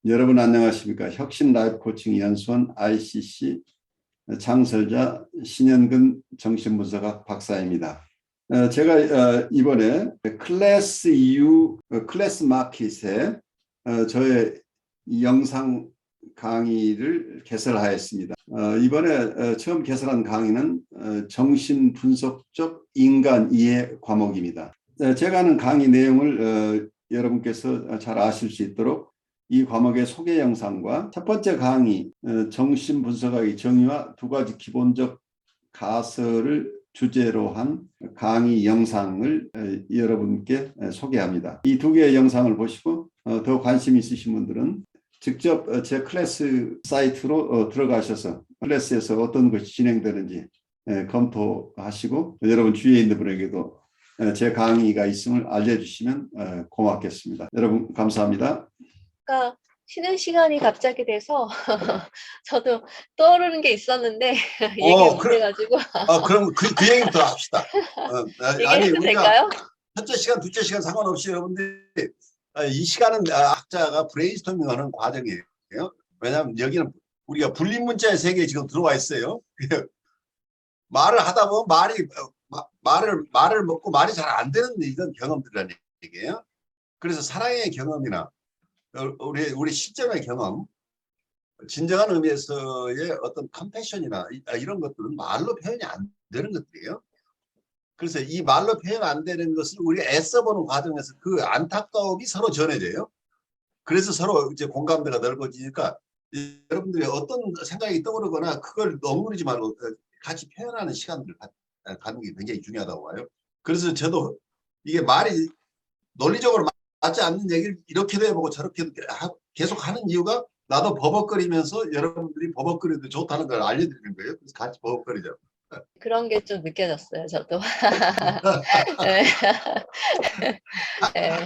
여러분 안녕하십니까? 혁신 라이프 코칭 연수원 ICC 창설자 신현근 정신분석학 박사입니다. 제가 이번에 클래스 EU 클래스 마켓에 저의 영상 강의를 개설하였습니다. 이번에 처음 개설한 강의는 정신분석적 인간 이해 과목입니다. 제가 하는 강의 내용을 여러분께서 잘 아실 수 있도록 이 과목의 소개 영상과 첫 번째 강의 정신분석학의 정의와 두 가지 기본적 가설을 주제로 한 강의 영상을 여러분께 소개합니다. 이 두 개의 영상을 보시고 더 관심 있으신 분들은 직접 제 클래스 사이트로 들어가셔서 클래스에서 어떤 것이 진행되는지 검토하시고 여러분 주위에 있는 분에게도 제 강의가 있음을 알려주시면 고맙겠습니다. 여러분 감사합니다. 그러니까 쉬는 시간이 갑자기 돼서 저도 떠오르는 게 있었는데 얘기를 못 해가지고. 그럼 그 얘기부터 합시다. 아니 얘기해도 우리가 될까요? 첫째 시간, 둘째 시간 상관없이 여러분들 이 시간은 학자가 브레인스토밍하는 과정이에요. 왜냐하면 여기는 우리가 불림문자의 세계에 지금 들어와 있어요. 말을 하다 보면 말을 먹고 말이 잘 안 되는 이런 경험들이라는 얘기예요. 그래서 사랑의 경험이나 우리 시점의 경험, 진정한 의미에서의 어떤 컴패션이나 이런 것들은 말로 표현이 안 되는 것들이에요. 그래서 이 말로 표현 안 되는 것을 우리가 애써보는 과정에서 그 안타까움이 서로 전해져요. 그래서 서로 이제 공감대가 넓어지니까 여러분들이 어떤 생각이 떠오르거나 그걸 억누르지 말고 같이 표현하는 시간들을 갖는 게 굉장히 중요하다고 봐요. 그래서 저도 이게 말이 논리적으로 맞지 않는 얘기를 이렇게도 해보고 저렇게도 계속 하는 이유가 나도 버벅거리면서 여러분들이 버벅거려도 좋다는 걸 알려드리는 거예요. 그래서 같이 버벅거리죠. 그런 게 좀 느껴졌어요, 저도. 네.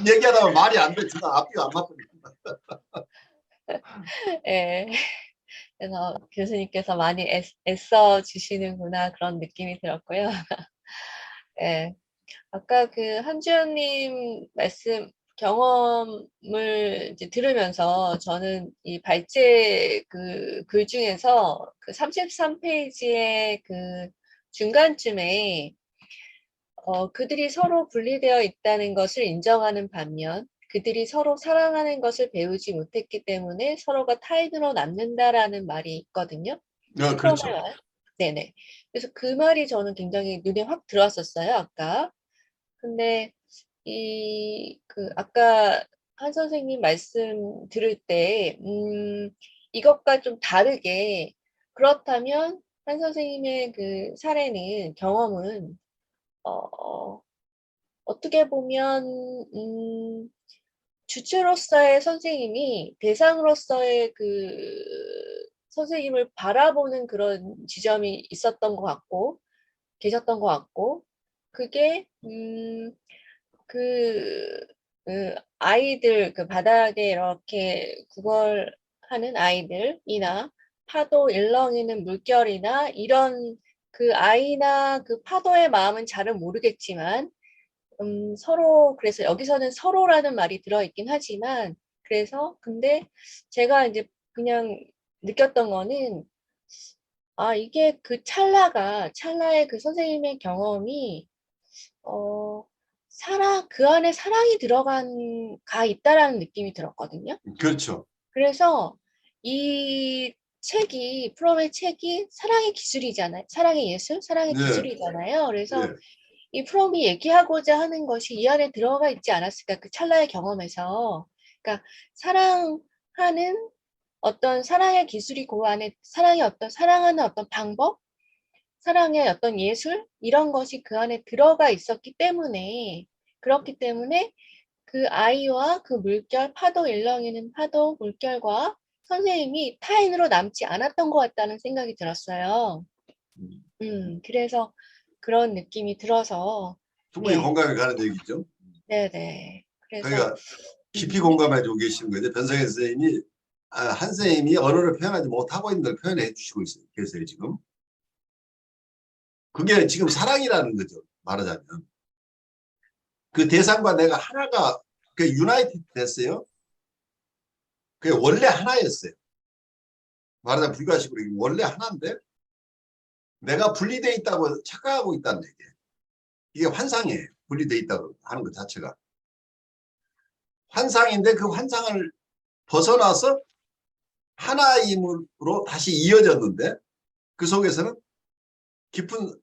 얘기하다 보면 말이 안 돼. 진짜 앞뒤가 안 맞거든요. 네. 그래서 교수님께서 많이 애써 주시는구나 그런 느낌이 들었고요. 네. 아까 그 한주연님 말씀 경험을 이제 들으면서 저는 이 발제 그 글 중에서 그 33페이지의 그 중간쯤에 그들이 서로 분리되어 있다는 것을 인정하는 반면 그들이 서로 사랑하는 것을 배우지 못했기 때문에 서로가 타인으로 남는다라는 말이 있거든요. 그렇죠. 네네. 그래서 그 말이 저는 굉장히 눈에 확 들어왔었어요, 아까. 근데 아까 한 선생님 말씀 들을 때, 이것과 좀 다르게, 그렇다면 한 선생님의 그 사례는, 경험은, 어떻게 보면, 주체로서의 선생님이 대상으로서의 그 선생님을 바라보는 그런 지점이 있었던 것 같고, 계셨던 것 같고, 그게, 아이들, 그 바닥에 이렇게 구걸하는 아이들이나 파도 일렁이는 물결이나 이런 그 아이나 그 파도의 마음은 잘은 모르겠지만, 서로, 그래서 여기서는 서로라는 말이 들어있긴 하지만, 그래서, 근데 제가 이제 그냥 느꼈던 거는, 이게 그 찰나의 그 선생님의 경험이, 그 안에 사랑이 가 있다라는 느낌이 들었거든요. 그렇죠. 그래서 이 프롬의 책이 사랑의 기술이잖아요. 사랑의 예술, 사랑의 네. 기술이잖아요. 그래서 네. 이 프롬이 얘기하고자 하는 것이 이 안에 들어가 있지 않았을까, 그 찰나의 경험에서. 그러니까 사랑하는 어떤 사랑의 기술이 그 안에 사랑하는 어떤 방법, 사랑의 어떤 예술 이런 것이 그 안에 들어가 있었기 때문에 그렇기 때문에 그 아이와 그 물결, 파도 일렁이는 파도, 물결과 선생님이 타인으로 남지 않았던 것 같다는 생각이 들었어요. 그래서 그런 느낌이 들어서 충분히 예. 공감이 가는 얘기죠. 네네. 그래서 그러니까 깊이 공감해주고 계시는 거죠. 변성현 선생님이 한 선생님이 언어를 표현하지 못하고 있는 걸 표현해 주시고 계세요 지금. 그게 지금 사랑이라는 거죠. 말하자면 그 대상과 내가 하나가 그 유나이티드 됐어요. 그게 원래 하나였어요. 말하자면 불가식으로 원래 하나인데 내가 분리되어 있다고 착각하고 있다는 얘기예요. 이게 환상이에요. 분리되어 있다고 하는 것 자체가. 환상인데 그 환상을 벗어나서 하나임으로 다시 이어졌는데 그 속에서는 깊은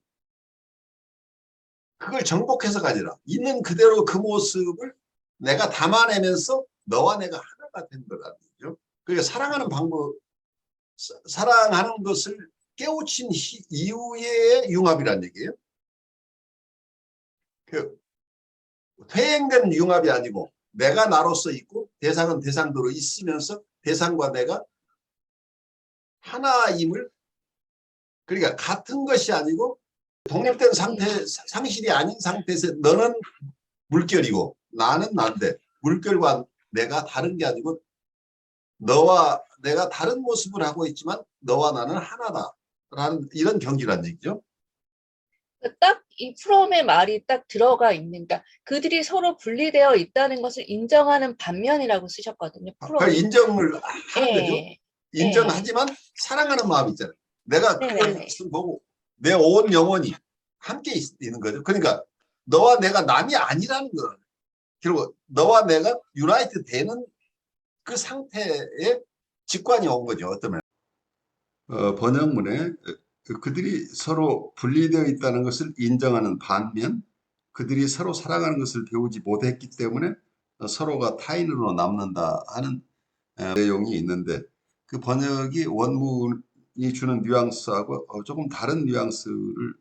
그걸 정복해서 가지라. 있는 그대로 그 모습을 내가 담아내면서 너와 내가 하나가 된 거라는 거죠. 그러니까 사랑하는 방법, 사랑하는 것을 깨우친 이후의 융합이란 얘기예요. 그 퇴행된 융합이 아니고 내가 나로서 있고 대상은 대상대로 있으면서 대상과 내가 하나임을 그러니까 같은 것이 아니고 독립된 상태, 상실이 아닌 상태에서 너는 물결이고 나는 난데 물결과 내가 다른 게 아니고 너와 내가 다른 모습을 하고 있지만 너와 나는 하나다라는 이런 경지란 얘기죠. 딱 이 프롬의 말이 딱 들어가 있는, 그러니까 그들이 서로 분리되어 있다는 것을 인정하는 반면이라고 쓰셨거든요. 그 프롬이. 인정을 하는 거죠. 예, 예, 인정하지만 사랑하는 마음이 있잖아요. 내가 그걸 네네네. 보고 내 온 영혼이 함께 있는 거죠. 그러니까 너와 내가 남이 아니라는 거. 그리고 너와 내가 유나이트 되는 그 상태에 직관이 온 거죠. 어떠면 번역문에 그들이 서로 분리되어 있다는 것을 인정하는 반면 그들이 서로 사랑하는 것을 배우지 못했기 때문에 서로가 타인으로 남는다 하는 내용이 있는데 그 번역이 원문이 주는 뉘앙스하고 조금 다른 뉘앙스를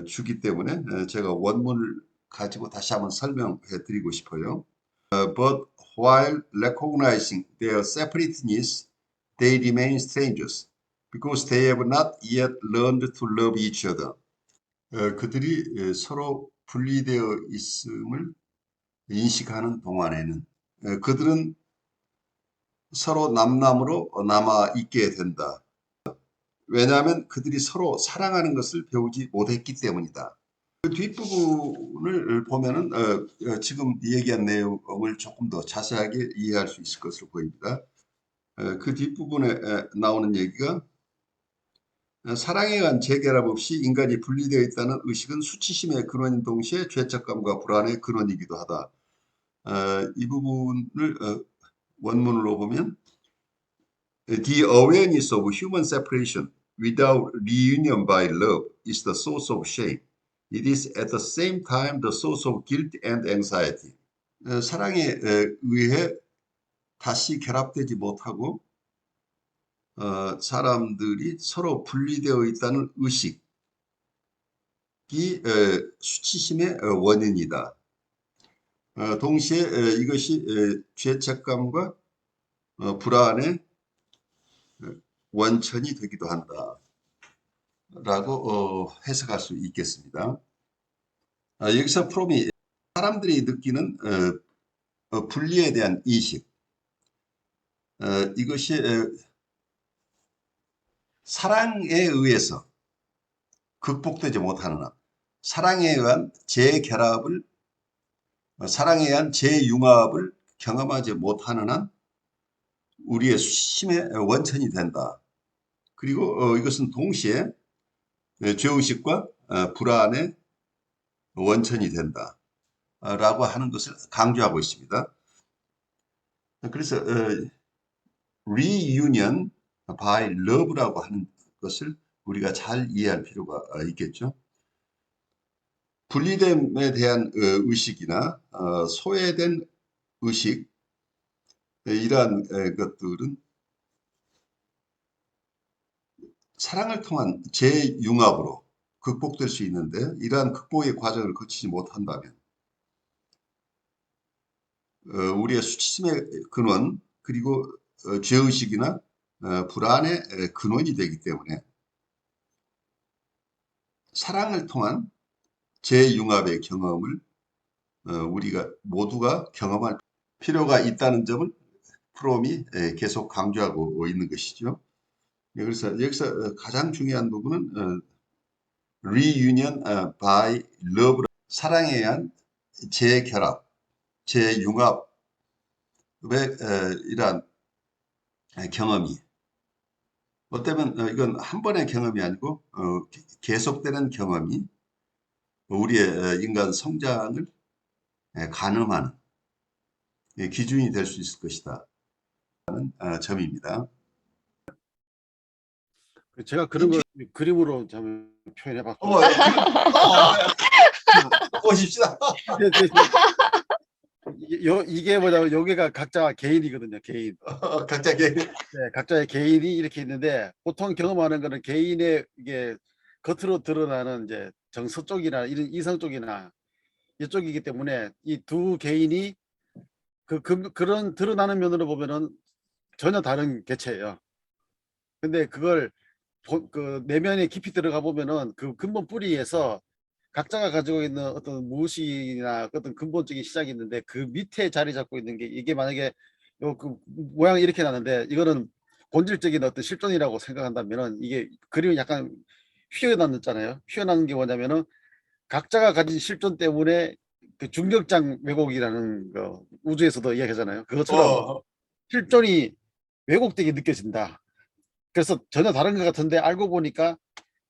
주기 때문에 제가 원문을 가지고 다시 한번 설명해 드리고 싶어요. But while recognizing their separateness, they remain strangers because they have not yet learned to love each other. 그들이 서로 분리되어 있음을 인식하는 동안에는 그들은 서로 남남으로 남아 있게 된다. 왜냐하면 그들이 서로 사랑하는 것을 배우지 못했기 때문이다. 그 뒷부분을 보면은 지금 얘기한 내용을 조금 더 자세하게 이해할 수 있을 것으로 보입니다. 그 뒷부분에 나오는 얘기가 사랑에 의한 재결합 없이 인간이 분리되어 있다는 의식은 수치심의 근원인 동시에 죄책감과 불안의 근원이기도 하다. 이 부분을 원문으로 보면 The awareness of human separation without reunion by love is the source of shame. It is at the same time the source of guilt and anxiety. 사랑에 의해 다시 결합되지 못하고 사람들이 서로 분리되어 있다는 의식이 수치심의 원인이다. 동시에 이것이 죄책감과 불안의 원천이 되기도 한다. 라고 해석할 수 있겠습니다. 여기서 프롬이 사람들이 느끼는 분리에 대한 인식, 이것이 사랑에 의해서 극복되지 못하는 한, 사랑에 의한 재결합을, 사랑에 의한 재융합을 경험하지 못하는 한 우리의 수심의 원천이 된다. 그리고 이것은 동시에 죄의식과 불안의 원천이 된다. 라고 하는 것을 강조하고 있습니다. 그래서 reunion by love라고 하는 것을 우리가 잘 이해할 필요가 있겠죠. 분리됨에 대한 의식이나 소외된 의식, 이러한 것들은 사랑을 통한 재융합으로 극복될 수 있는데 이러한 극복의 과정을 거치지 못한다면 우리의 수치심의 근원 그리고 죄의식이나 불안의 근원이 되기 때문에 사랑을 통한 재융합의 경험을 우리가 모두가 경험할 필요가 있다는 점을 프롬이 계속 강조하고 있는 것이죠. 그래서 여기서 가장 중요한 부분은 reunion by love, 사랑에 의한 재결합, 재융합의 이러한 경험이. 뭐 때문에 이건 한 번의 경험이 아니고 계속되는 경험이 우리의 인간 성장을 가늠하는 기준이 될 수 있을 것이다. 점입니다. 제가 그런 걸 그림으로 좀 표현해 봤고 보십시다. 이게 뭐냐면 여기가 각자 개인이거든요. 개인. 각자 개 네, 각자의 개인이 이렇게 있는데 보통 경험하는 거는 개인의 이게 겉으로 드러나는 이제 정서 쪽이나 이런 이성 쪽이나 이쪽이기 때문에 이 두 개인이 그런 드러나는 면으로 보면은 전혀 다른 개체예요. 근데 그걸 그 내면에 깊이 들어가 보면은 그 근본 뿌리에서 각자가 가지고 있는 어떤 무의식이나 어떤 근본적인 시작이 있는데 그 밑에 자리 잡고 있는 게 이게 만약에 요 그 모양이 이렇게 나는데 이거는 본질적인 어떤 실존이라고 생각한다면은 이게 그림이 약간 휘어났잖아요. 휘어나는 게 뭐냐면은 각자가 가진 실존 때문에 그 중력장 왜곡이라는 거 우주에서도 이야기하잖아요. 그것처럼 어, 실존이 왜곡되게 느껴진다. 그래서 전혀 다른 것 같은데 알고 보니까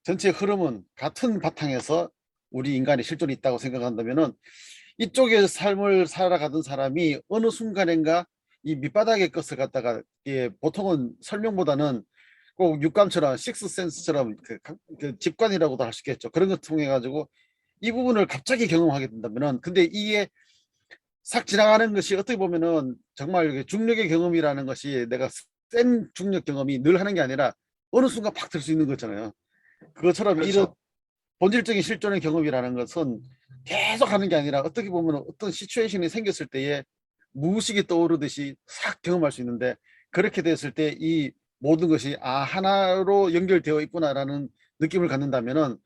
전체 흐름은 같은 바탕에서 우리 인간의 실존이 있다고 생각한다면은 이쪽의 삶을 살아가던 사람이 어느 순간인가 이 밑바닥의 것을 갖다가 보통은 설명보다는 꼭 육감처럼 식스센스처럼 그 직관이라고도 할 수 있겠죠. 그런 걸 통해 가지고 이 부분을 갑자기 경험하게 된다면은 근데 이게 싹 지나가는 것이 어떻게 보면은 정말 중력의 경험이라는 것이 내가 센 중력 경험이 늘 하는 게 아니라 어느 순간 팍 들 수 있는 거잖아요. 그것처럼 이런 그렇죠. 본질적인 실존의 경험이라는 것은 계속 하는 게 아니라 어떻게 보면 어떤 시츄에이션이 생겼을 때에 무의식이 떠오르듯이 싹 경험할 수 있는데 그렇게 됐을 때 이 모든 것이 하나로 연결되어 있구나라는 느낌을 갖는다면은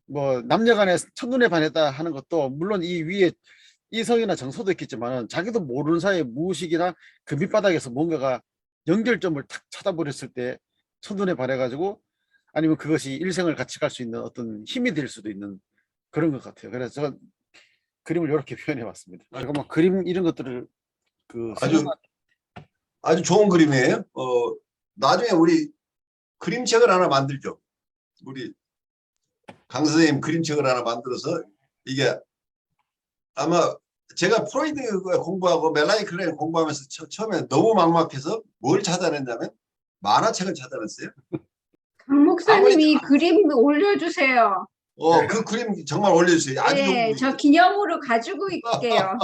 뭐 남녀간에 첫눈에 반했다 하는 것도 물론 이 위에 이성이나 정서도 있겠지만 자기도 모르는 사이에 무의식이나 그 밑바닥에서 뭔가가 연결점을 탁 찾아버렸을 때 첫눈에 반해가지고 아니면 그것이 일생을 같이 갈 수 있는 어떤 힘이 될 수도 있는 그런 것 같아요. 그래서 제가 그림을 이렇게 표현해 봤습니다. 제가 뭐 그림 이런 것들을 그 아주 좋은 그림이에요. 나중에 우리 그림책을 하나 만들죠. 우리 강 선생님 그림책을 하나 만들어서 이게 아마 제가 프로이드 공부하고 멜라니 클레인 공부하면서 처음에 너무 막막해서 뭘 찾아냈냐면 만화책을 찾아냈어요. 강 목사님이 아무리- 그림 올려주세요. 그 그림 정말 올려주세요. 아주 좋은 네, 그림. 저 기념으로 가지고 있게요.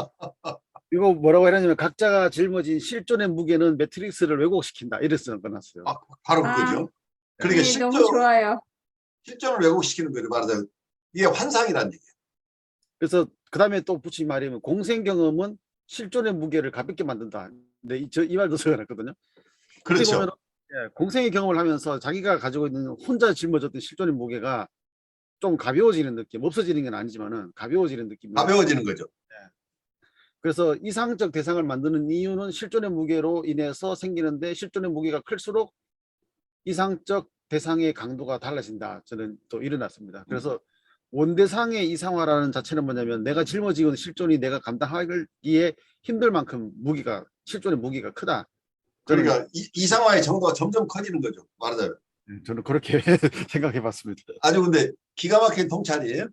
이거 뭐라고 해냐면 각자가 짊어진 실존의 무게는 매트릭스를 왜곡시킨다 이랬어 끝났어요. 바로 그거죠. 그러니까 네, 너무 좋아요. 실존을 왜곡시키는 거죠. 말하자면 이게 환상이라는 얘기예요. 그래서 그 다음에 또 붙인 말이면 공생 경험은 실존의 무게를 가볍게 만든다. 근데 이 말도 적어놨거든요. 그렇죠. 보면 공생의 경험을 하면서 자기가 가지고 있는 혼자 짊어졌던 실존의 무게가 좀 가벼워지는 느낌, 없어지는 건 아니지만은 가벼워지는 느낌. 가벼워지는 거죠. 그래서 이상적 대상을 만드는 이유는 실존의 무게로 인해서 생기는데 실존의 무게가 클수록 이상적 대상의 강도가 달라진다. 저는 또 일어났습니다. 그래서 원대상의 이상화라는 자체는 뭐냐면 내가 짊어지는 실존이 내가 감당하기에 힘들 만큼 실존의 무게가 크다. 그러니까 이상화의 정도가 점점 커지는 거죠. 말하자면. 저는 그렇게 생각해 봤습니다. 아주 근데 기가 막힌 통찰이에요.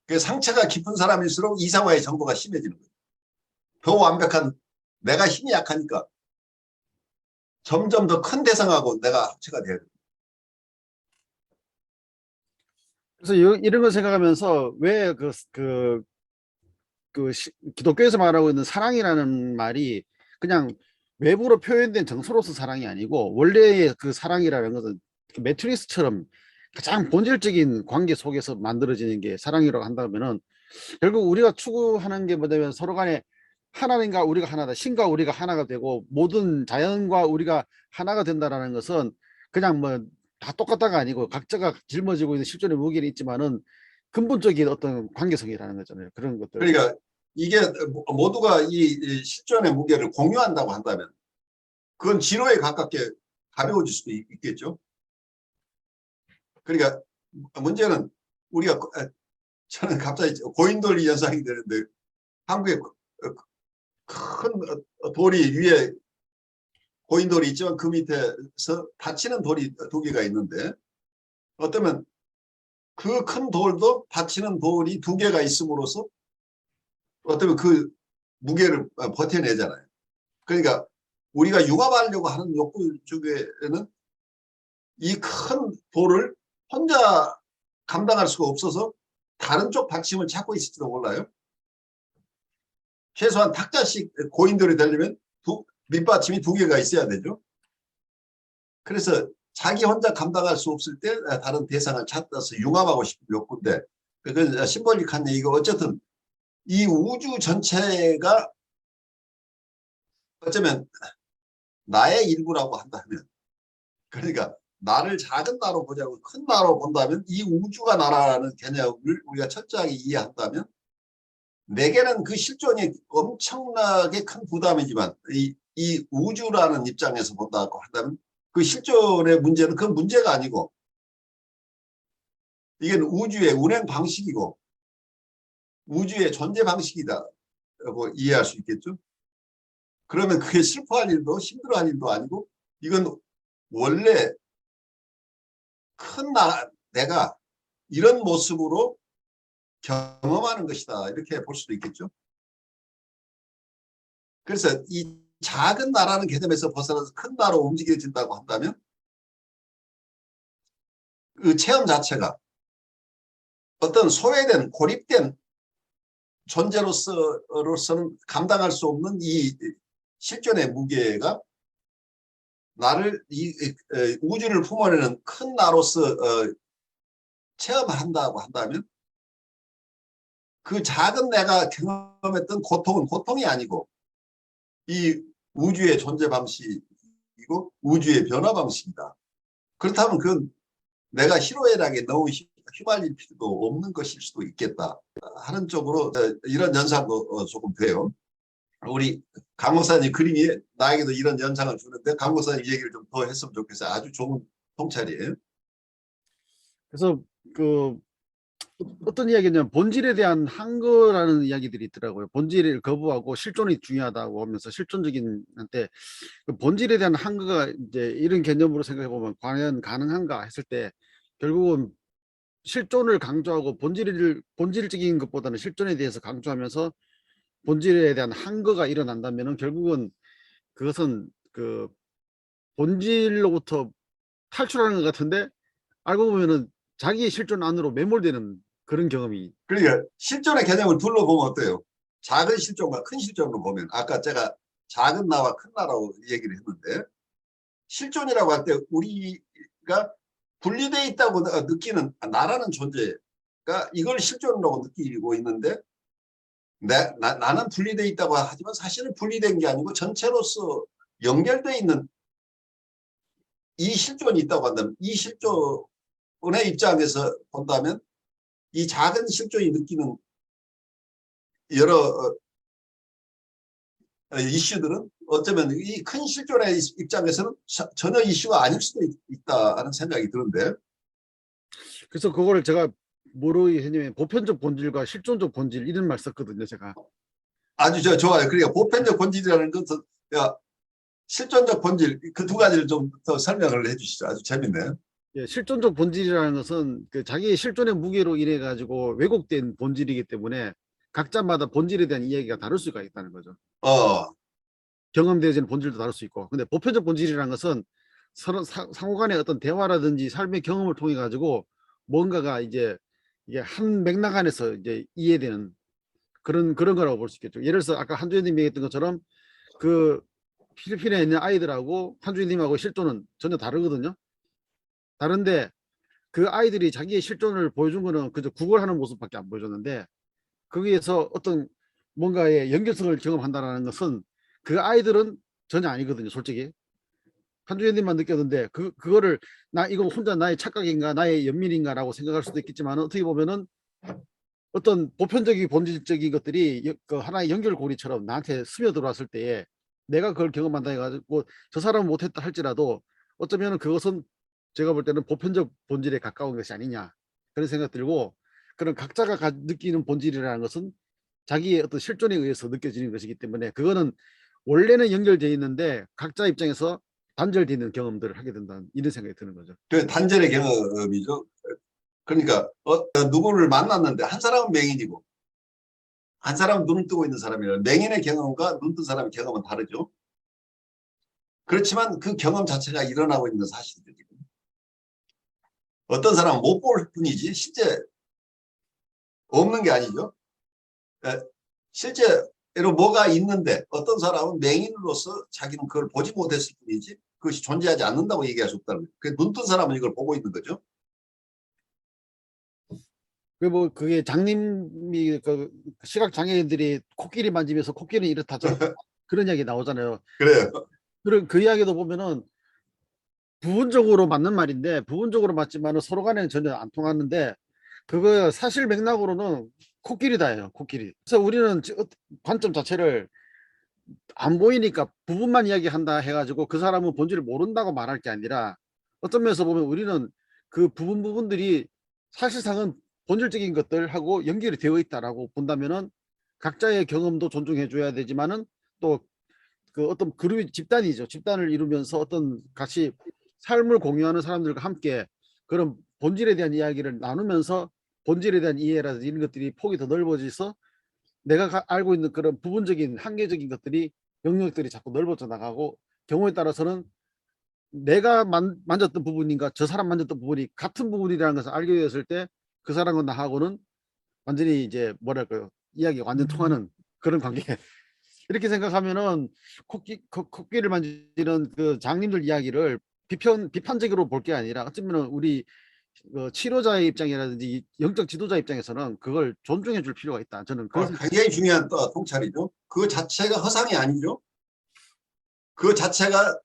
그 상처가 깊은 사람일수록 이상화의 정도가 심해지는 거예요. 더 완벽한 내가 힘이 약하니까 점점 더 큰 대상하고 내가 합체가 돼야 돼요. 그래서 이런 걸 생각하면서 왜 기독교에서 말하고 있는 사랑이라는 말이 그냥 외부로 표현된 정서로서 사랑이 아니고 원래의 그 사랑이라는 것은 매트리스처럼 가장 본질적인 관계 속에서 만들어지는 게 사랑이라고 한다면은 결국 우리가 추구하는 게 뭐냐면 서로 간에 하나님과 우리가 하나다, 신과 우리가 하나가 되고 모든 자연과 우리가 하나가 된다라는 것은 그냥 뭐 다 똑같다가 아니고 각자가 짊어지고 있는 실존의 무게는 있지만은 근본적인 어떤 관계성이라는 거잖아요. 그런 것들. 그러니까 이게 모두가 이 실존의 무게를 공유한다고 한다면 그건 지로에 가깝게 가벼워질 수도 있겠죠. 그러니까 문제는 우리가 저는 갑자기 고인돌이 연상이 되는데 한국에 큰 돌이 위에 고인돌이 있지만 그 밑에서 받치는 돌이 두 개가 있는데 어쩌면 그 큰 돌도 받치는 돌이 두 개가 있음으로써 어쩌면 그 무게를 버텨내잖아요. 그러니까 우리가 융합하려고 하는 욕구 중에는 이 큰 돌을 혼자 감당할 수가 없어서 다른 쪽 받침을 찾고 있을지도 몰라요. 최소한 탁자씩 고인돌이 되려면 밑받침이 두 개가 있어야 되죠. 그래서 자기 혼자 감당할 수 없을 때 다른 대상을 찾아서 융합하고 싶은 욕구인데 그건 심볼릭한 얘기고 어쨌든 이 우주 전체가 어쩌면 나의 일부라고 한다면 그러니까 나를 작은 나로 보자고 큰 나로 본다면 이 우주가 나라는 개념을 우리가 철저하게 이해한다면 내게는 그 실존이 엄청나게 큰 부담이지만 이 우주라는 입장에서 본다고 한다면 그 실존의 문제는 그 문제가 아니고 이게 우주의 운행 방식이고 우주의 존재 방식이다라고 이해할 수 있겠죠. 그러면 그게 슬퍼할 일도 힘들어할 일도 아니고 이건 원래 큰 내가 이런 모습으로 경험하는 것이다 이렇게 볼 수도 있겠죠. 그래서 이 작은 나라는 개념에서 벗어나서 큰 나라로 움직여진다고 한다면 그 체험 자체가 어떤 소외된 고립된 존재로서는 감당할 수 없는 이 실존의 무게가 나를 우주를 품어내는 큰 나로서 체험한다고 한다면 그 작은 내가 경험했던 고통은 고통이 아니고 이 우주의 존재 방식이고 우주의 변화 방식이다. 그렇다면 그건 내가 희로애락에 너무 휘말릴 필요도 없는 것일 수도 있겠다 하는 쪽으로 이런 연상도 조금 돼요. 우리 강 목사님 그림이 나에게도 이런 연상을 주는데 강 목사님 얘기를 좀 더 했으면 좋겠어요. 아주 좋은 통찰이에요. 그래서 그 어떤 이야기냐면 본질에 대한 한거라는 이야기들이 있더라고요. 본질을 거부하고 실존이 중요하다고 하면서 실존적인 한테 그 본질에 대한 한거가 이제 이런 개념으로 생각해 보면 과연 가능한가 했을 때 결국은 실존을 강조하고 본질적인 것보다는 실존에 대해서 강조하면서 본질에 대한 한거가 일어난다면은 결국은 그것은 그 본질로부터 탈출하는 것 같은데 알고 보면은 자기의 실존 안으로 매몰되는 그런 경험이. 그러니까 실존의 개념을 둘로 보면 어때요? 작은 실존과 큰 실존으로 보면 아까 제가 작은 나와 큰 나라고 얘기를 했는데 실존이라고 할 때 우리가 분리되어 있다고 느끼는 나라는 존재가 이걸 실존이라고 느끼고 있는데 나는 분리되어 있다고 하지만 사실은 분리된 게 아니고 전체로서 연결되어 있는 이 실존이 있다고 한다면 이 실존의 입장에서 본다면 이 작은 실존이 느끼는 여러 이슈들은 어쩌면 이 큰 실존의 입장에서는 전혀 이슈가 아닐 수도 있다는 생각이 드는데 그래서 그거를 제가 뭐로 했냐면 보편적 본질과 실존적 본질 이런 말 썼거든요. 제가 아주 좋아요. 그러니까 보편적 본질이라는 것은 실존적 본질 그 두 가지를 좀 더 설명을 해주시죠. 아주 재밌네요. 예, 실존적 본질이라는 것은 그 자기의 실존의 무게로 인해 가지고 왜곡된 본질이기 때문에 각자마다 본질에 대한 이야기가 다를 수가 있다는 거죠. 경험되어지는 본질도 다를 수 있고. 근데 보편적 본질이라는 것은 서로 상호간의 어떤 대화라든지 삶의 경험을 통해 가지고 뭔가가 이제 이게 한 맥락 안에서 이제 이해되는 그런 거라고 볼 수 있겠죠. 예를 들어서 아까 한주현님이 얘기했던 것처럼 그 필리핀에 있는 아이들하고 한주현님하고 실존은 전혀 다르거든요. 다른데 그 아이들이 자기의 실존을 보여준 거는 그저 구걸하는 모습밖에 안 보여줬는데 거기에서 어떤 뭔가의 연결성을 경험한다는 것은 그 아이들은 전혀 아니거든요. 솔직히 한주현님만 느꼈는데 그거를 이거 혼자 나의 착각인가 나의 연민인가 라고 생각할 수도 있겠지만 어떻게 보면은 어떤 보편적인 본질적인 것들이 그 하나의 연결고리처럼 나한테 스며들어왔을 때에 내가 그걸 경험한다 해가지고 저 사람은 못했다 할지라도 어쩌면 그것은 제가 볼 때는 보편적 본질에 가까운 것이 아니냐 그런 생각 들고 그런 각자가 느끼는 본질이라는 것은 자기의 어떤 실존에 의해서 느껴지는 것이기 때문에 그거는 원래는 연결되어 있는데 각자 입장에서 단절되어 있는 경험들을 하게 된다는 이런 생각이 드는 거죠. 그 단절의 경험이죠. 그러니까 누구를 만났는데 한 사람은 맹인이고 한 사람은 눈을 뜨고 있는 사람이라 맹인의 경험과 눈 뜬 사람의 경험은 다르죠. 그렇지만 그 경험 자체가 일어나고 있는 사실들이고 어떤 사람은 못 볼 뿐이지 실제 없는 게 아니죠. 실제로 뭐가 있는데 어떤 사람은 맹인으로서 자기는 그걸 보지 못했을 뿐이지 그것이 존재하지 않는다고 얘기할 수 없다는 거예요. 눈 뜬 사람은 이걸 보고 있는 거죠. 그게 장님이 그 시각 장애인들이 코끼리 만지면서 코끼리는 이렇다 저렇다 그런 이야기 나오잖아요. 그래요. 그런 그 이야기도 보면은 부분적으로 맞는 말인데 부분적으로 맞지만은 서로 간에는 전혀 안 통하는데 그거 사실 맥락으로는 코끼리다예요. 코끼리. 그래서 우리는 관점 자체를 안 보이니까 부분만 이야기한다 해가지고 그 사람은 본질을 모른다고 말할 게 아니라 어떤 면에서 보면 우리는 그 부분들이 사실상은 본질적인 것들하고 연결이 되어 있다라고 본다면은 각자의 경험도 존중해 줘야 되지만은 또 그 어떤 그룹이 집단이죠. 집단을 이루면서 어떤 같이 삶을 공유하는 사람들과 함께 그런 본질에 대한 이야기를 나누면서 본질에 대한 이해라든지 이런 것들이 폭이 더 넓어져서 내가 알고 있는 그런 부분적인 한계적인 것들이 영역들이 자꾸 넓어져 나가고 경우에 따라서는 내가 만졌던 부분인가 저 사람 만졌던 부분이 같은 부분이라는 것을 알게 되었을 때 그 사람과 나하고는 완전히 이제 뭐랄까요 이야기가 완전 통하는 그런 관계 이렇게 생각하면은 코끼를 만지는 그 장님들 이야기를 비판적으로 볼 게 아니라 어쩌면 우리 치료자의 입장이라든지 영적 지도자 입장에서는 그걸 존중해 줄 필요가 있다. 저는 그런 굉장히 중요한 또 통찰이죠. 그 자체가 허상이 아니죠. 그 자체가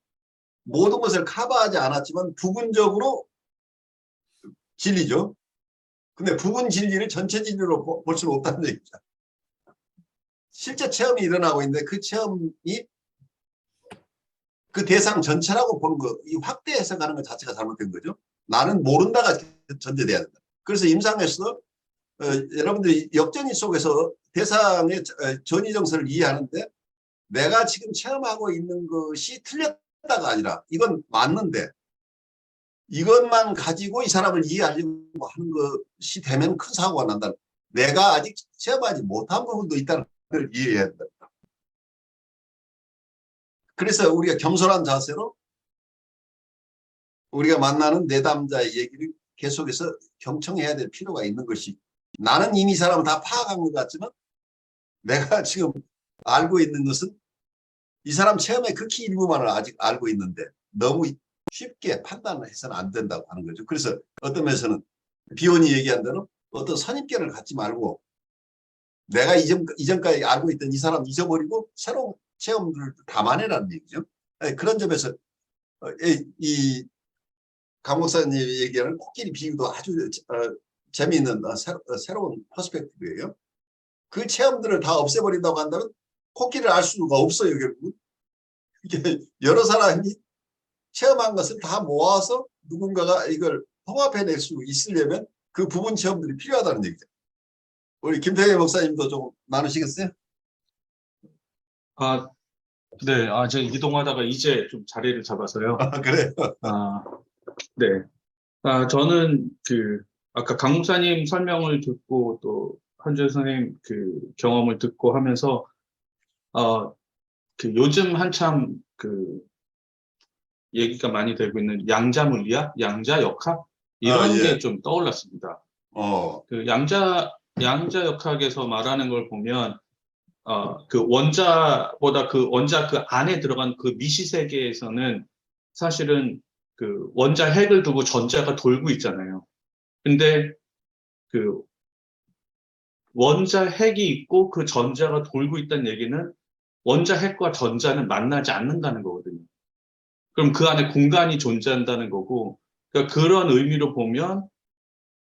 모든 것을 커버하지 않았지만 부분적으로 진리죠. 근데 부분 진리를 전체 진리로 볼 수는 없다는 얘기죠. 실제 체험이 일어나고 있는데 그 체험이 그 대상 전체라고 보는 거, 이 확대 해석하는 것 자체가 잘못된 거죠. 나는 모른다가 전제돼야 된다. 그래서 임상에서 여러분들이 역전이 속에서 대상의 전이정서를 이해하는데 내가 지금 체험하고 있는 것이 틀렸다가 아니라 이건 맞는데 이것만 가지고 이 사람을 이해하려고 하는 것이 되면 큰 사고가 난다. 내가 아직 체험하지 못한 부분도 있다는 걸 이해해야 된다. 그래서 우리가 겸손한 자세로 우리가 만나는 내담자의 얘기를 계속해서 경청해야 될 필요가 있는 것이 나는 이미 이 사람을 다 파악한 것 같지만 내가 지금 알고 있는 것은 이 사람 체험의 극히 일부만을 아직 알고 있는데 너무 쉽게 판단을 해서는 안 된다고 하는 거죠. 그래서 어떤 면에서는 비원이 얘기한 대로 어떤 선입견을 갖지 말고 내가 이전까지 알고 있던 이 사람 잊어버리고 새로운 체험들을 담아내라는 얘기죠. 그런 점에서 이 강 목사님이 얘기하는 코끼리 비유도 아주 재미있는 새로운 퍼스펙티브예요. 그 체험들을 다 없애버린다고 한다면 코끼리를 알 수가 없어요. 결국은. 이게 여러 사람이 체험한 것을 다 모아서 누군가가 이걸 통합해낼 수 있으려면 그 부분 체험들이 필요하다는 얘기죠. 우리 김태희 목사님도 좀 나누시겠어요? 아, 네. 제가 이동하다가 이제 좀 자리를 잡아서요. 그래요. 네. 저는 아까 강 목사님 설명을 듣고 또 한주혜 선생님 그 경험을 듣고 하면서, 요즘 한참 얘기가 많이 되고 있는 양자 물리학, 양자 역학, 이런 예. 게 좀 떠올랐습니다. 양자 역학에서 말하는 걸 보면, 그 원자보다 그 원자 그 안에 들어간 그 미시 세계에서는 사실은 그 원자 핵을 두고 전자가 돌고 있잖아요. 근데 그 원자 핵이 있고 그 전자가 돌고 있다는 얘기는 원자 핵과 전자는 만나지 않는다는 거거든요. 그럼 그 안에 공간이 존재한다는 거고, 그러니까 그런 의미로 보면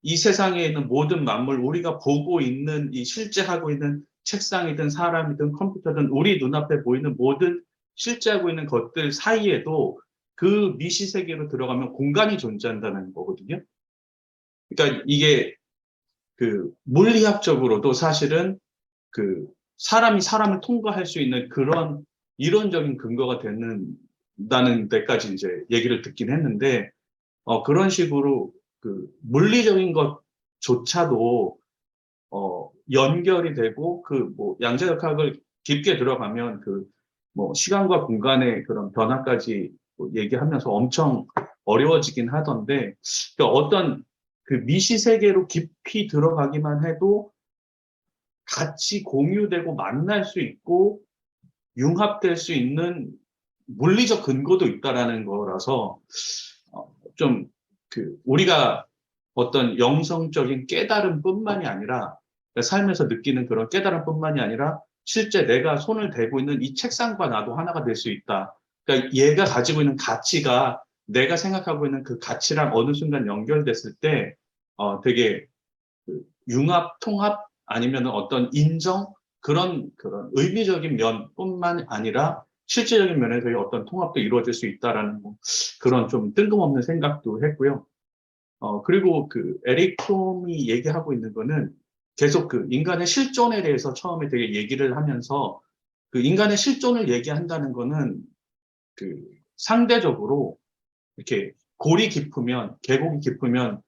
이 세상에 있는 모든 만물, 우리가 보고 있는 이 실제 하고 있는 책상이든 사람이든 컴퓨터든 우리 눈앞에 보이는 모든 실제 하고 있는 것들 사이에도 그 미시 세계로 들어가면 공간이 존재한다는 거거든요. 그러니까 이게 물리학적으로도 사실은 사람이 사람을 통과할 수 있는 그런 이론적인 근거가 된다는 데까지 이제 얘기를 듣긴 했는데, 그런 식으로 그 물리적인 것조차도 연결이 되고 그 뭐 양자역학을 깊게 들어가면 그 뭐 시간과 공간의 그런 변화까지 뭐 얘기하면서 엄청 어려워지긴 하던데, 그러니까 어떤 그 미시 세계로 깊이 들어가기만 해도 같이 공유되고 만날 수 있고 융합될 수 있는 물리적 근거도 있다라는 거라서 좀 그 우리가 어떤 영성적인 깨달음뿐만이 아니라 삶에서 느끼는 그런 깨달음뿐만이 아니라 실제 내가 손을 대고 있는 이 책상과 나도 하나가 될 수 있다. 그러니까 얘가 가지고 있는 가치가 내가 생각하고 있는 그 가치랑 어느 순간 연결됐을 때 되게 그 융합, 통합 아니면 어떤 인정 그런 의미적인 면뿐만 아니라 실제적인 면에서의 어떤 통합도 이루어질 수 있다라는 뭐 그런 좀 뜬금없는 생각도 했고요. 그리고 그 에릭 프롬이 얘기하고 있는 거는 계속 그 인간의 실존에 대해서 처음에 되게 얘기를 하면서 그 인간의 실존을 얘기한다는 거는 그 상대적으로 이렇게 골이 깊으면, 계곡이 깊으면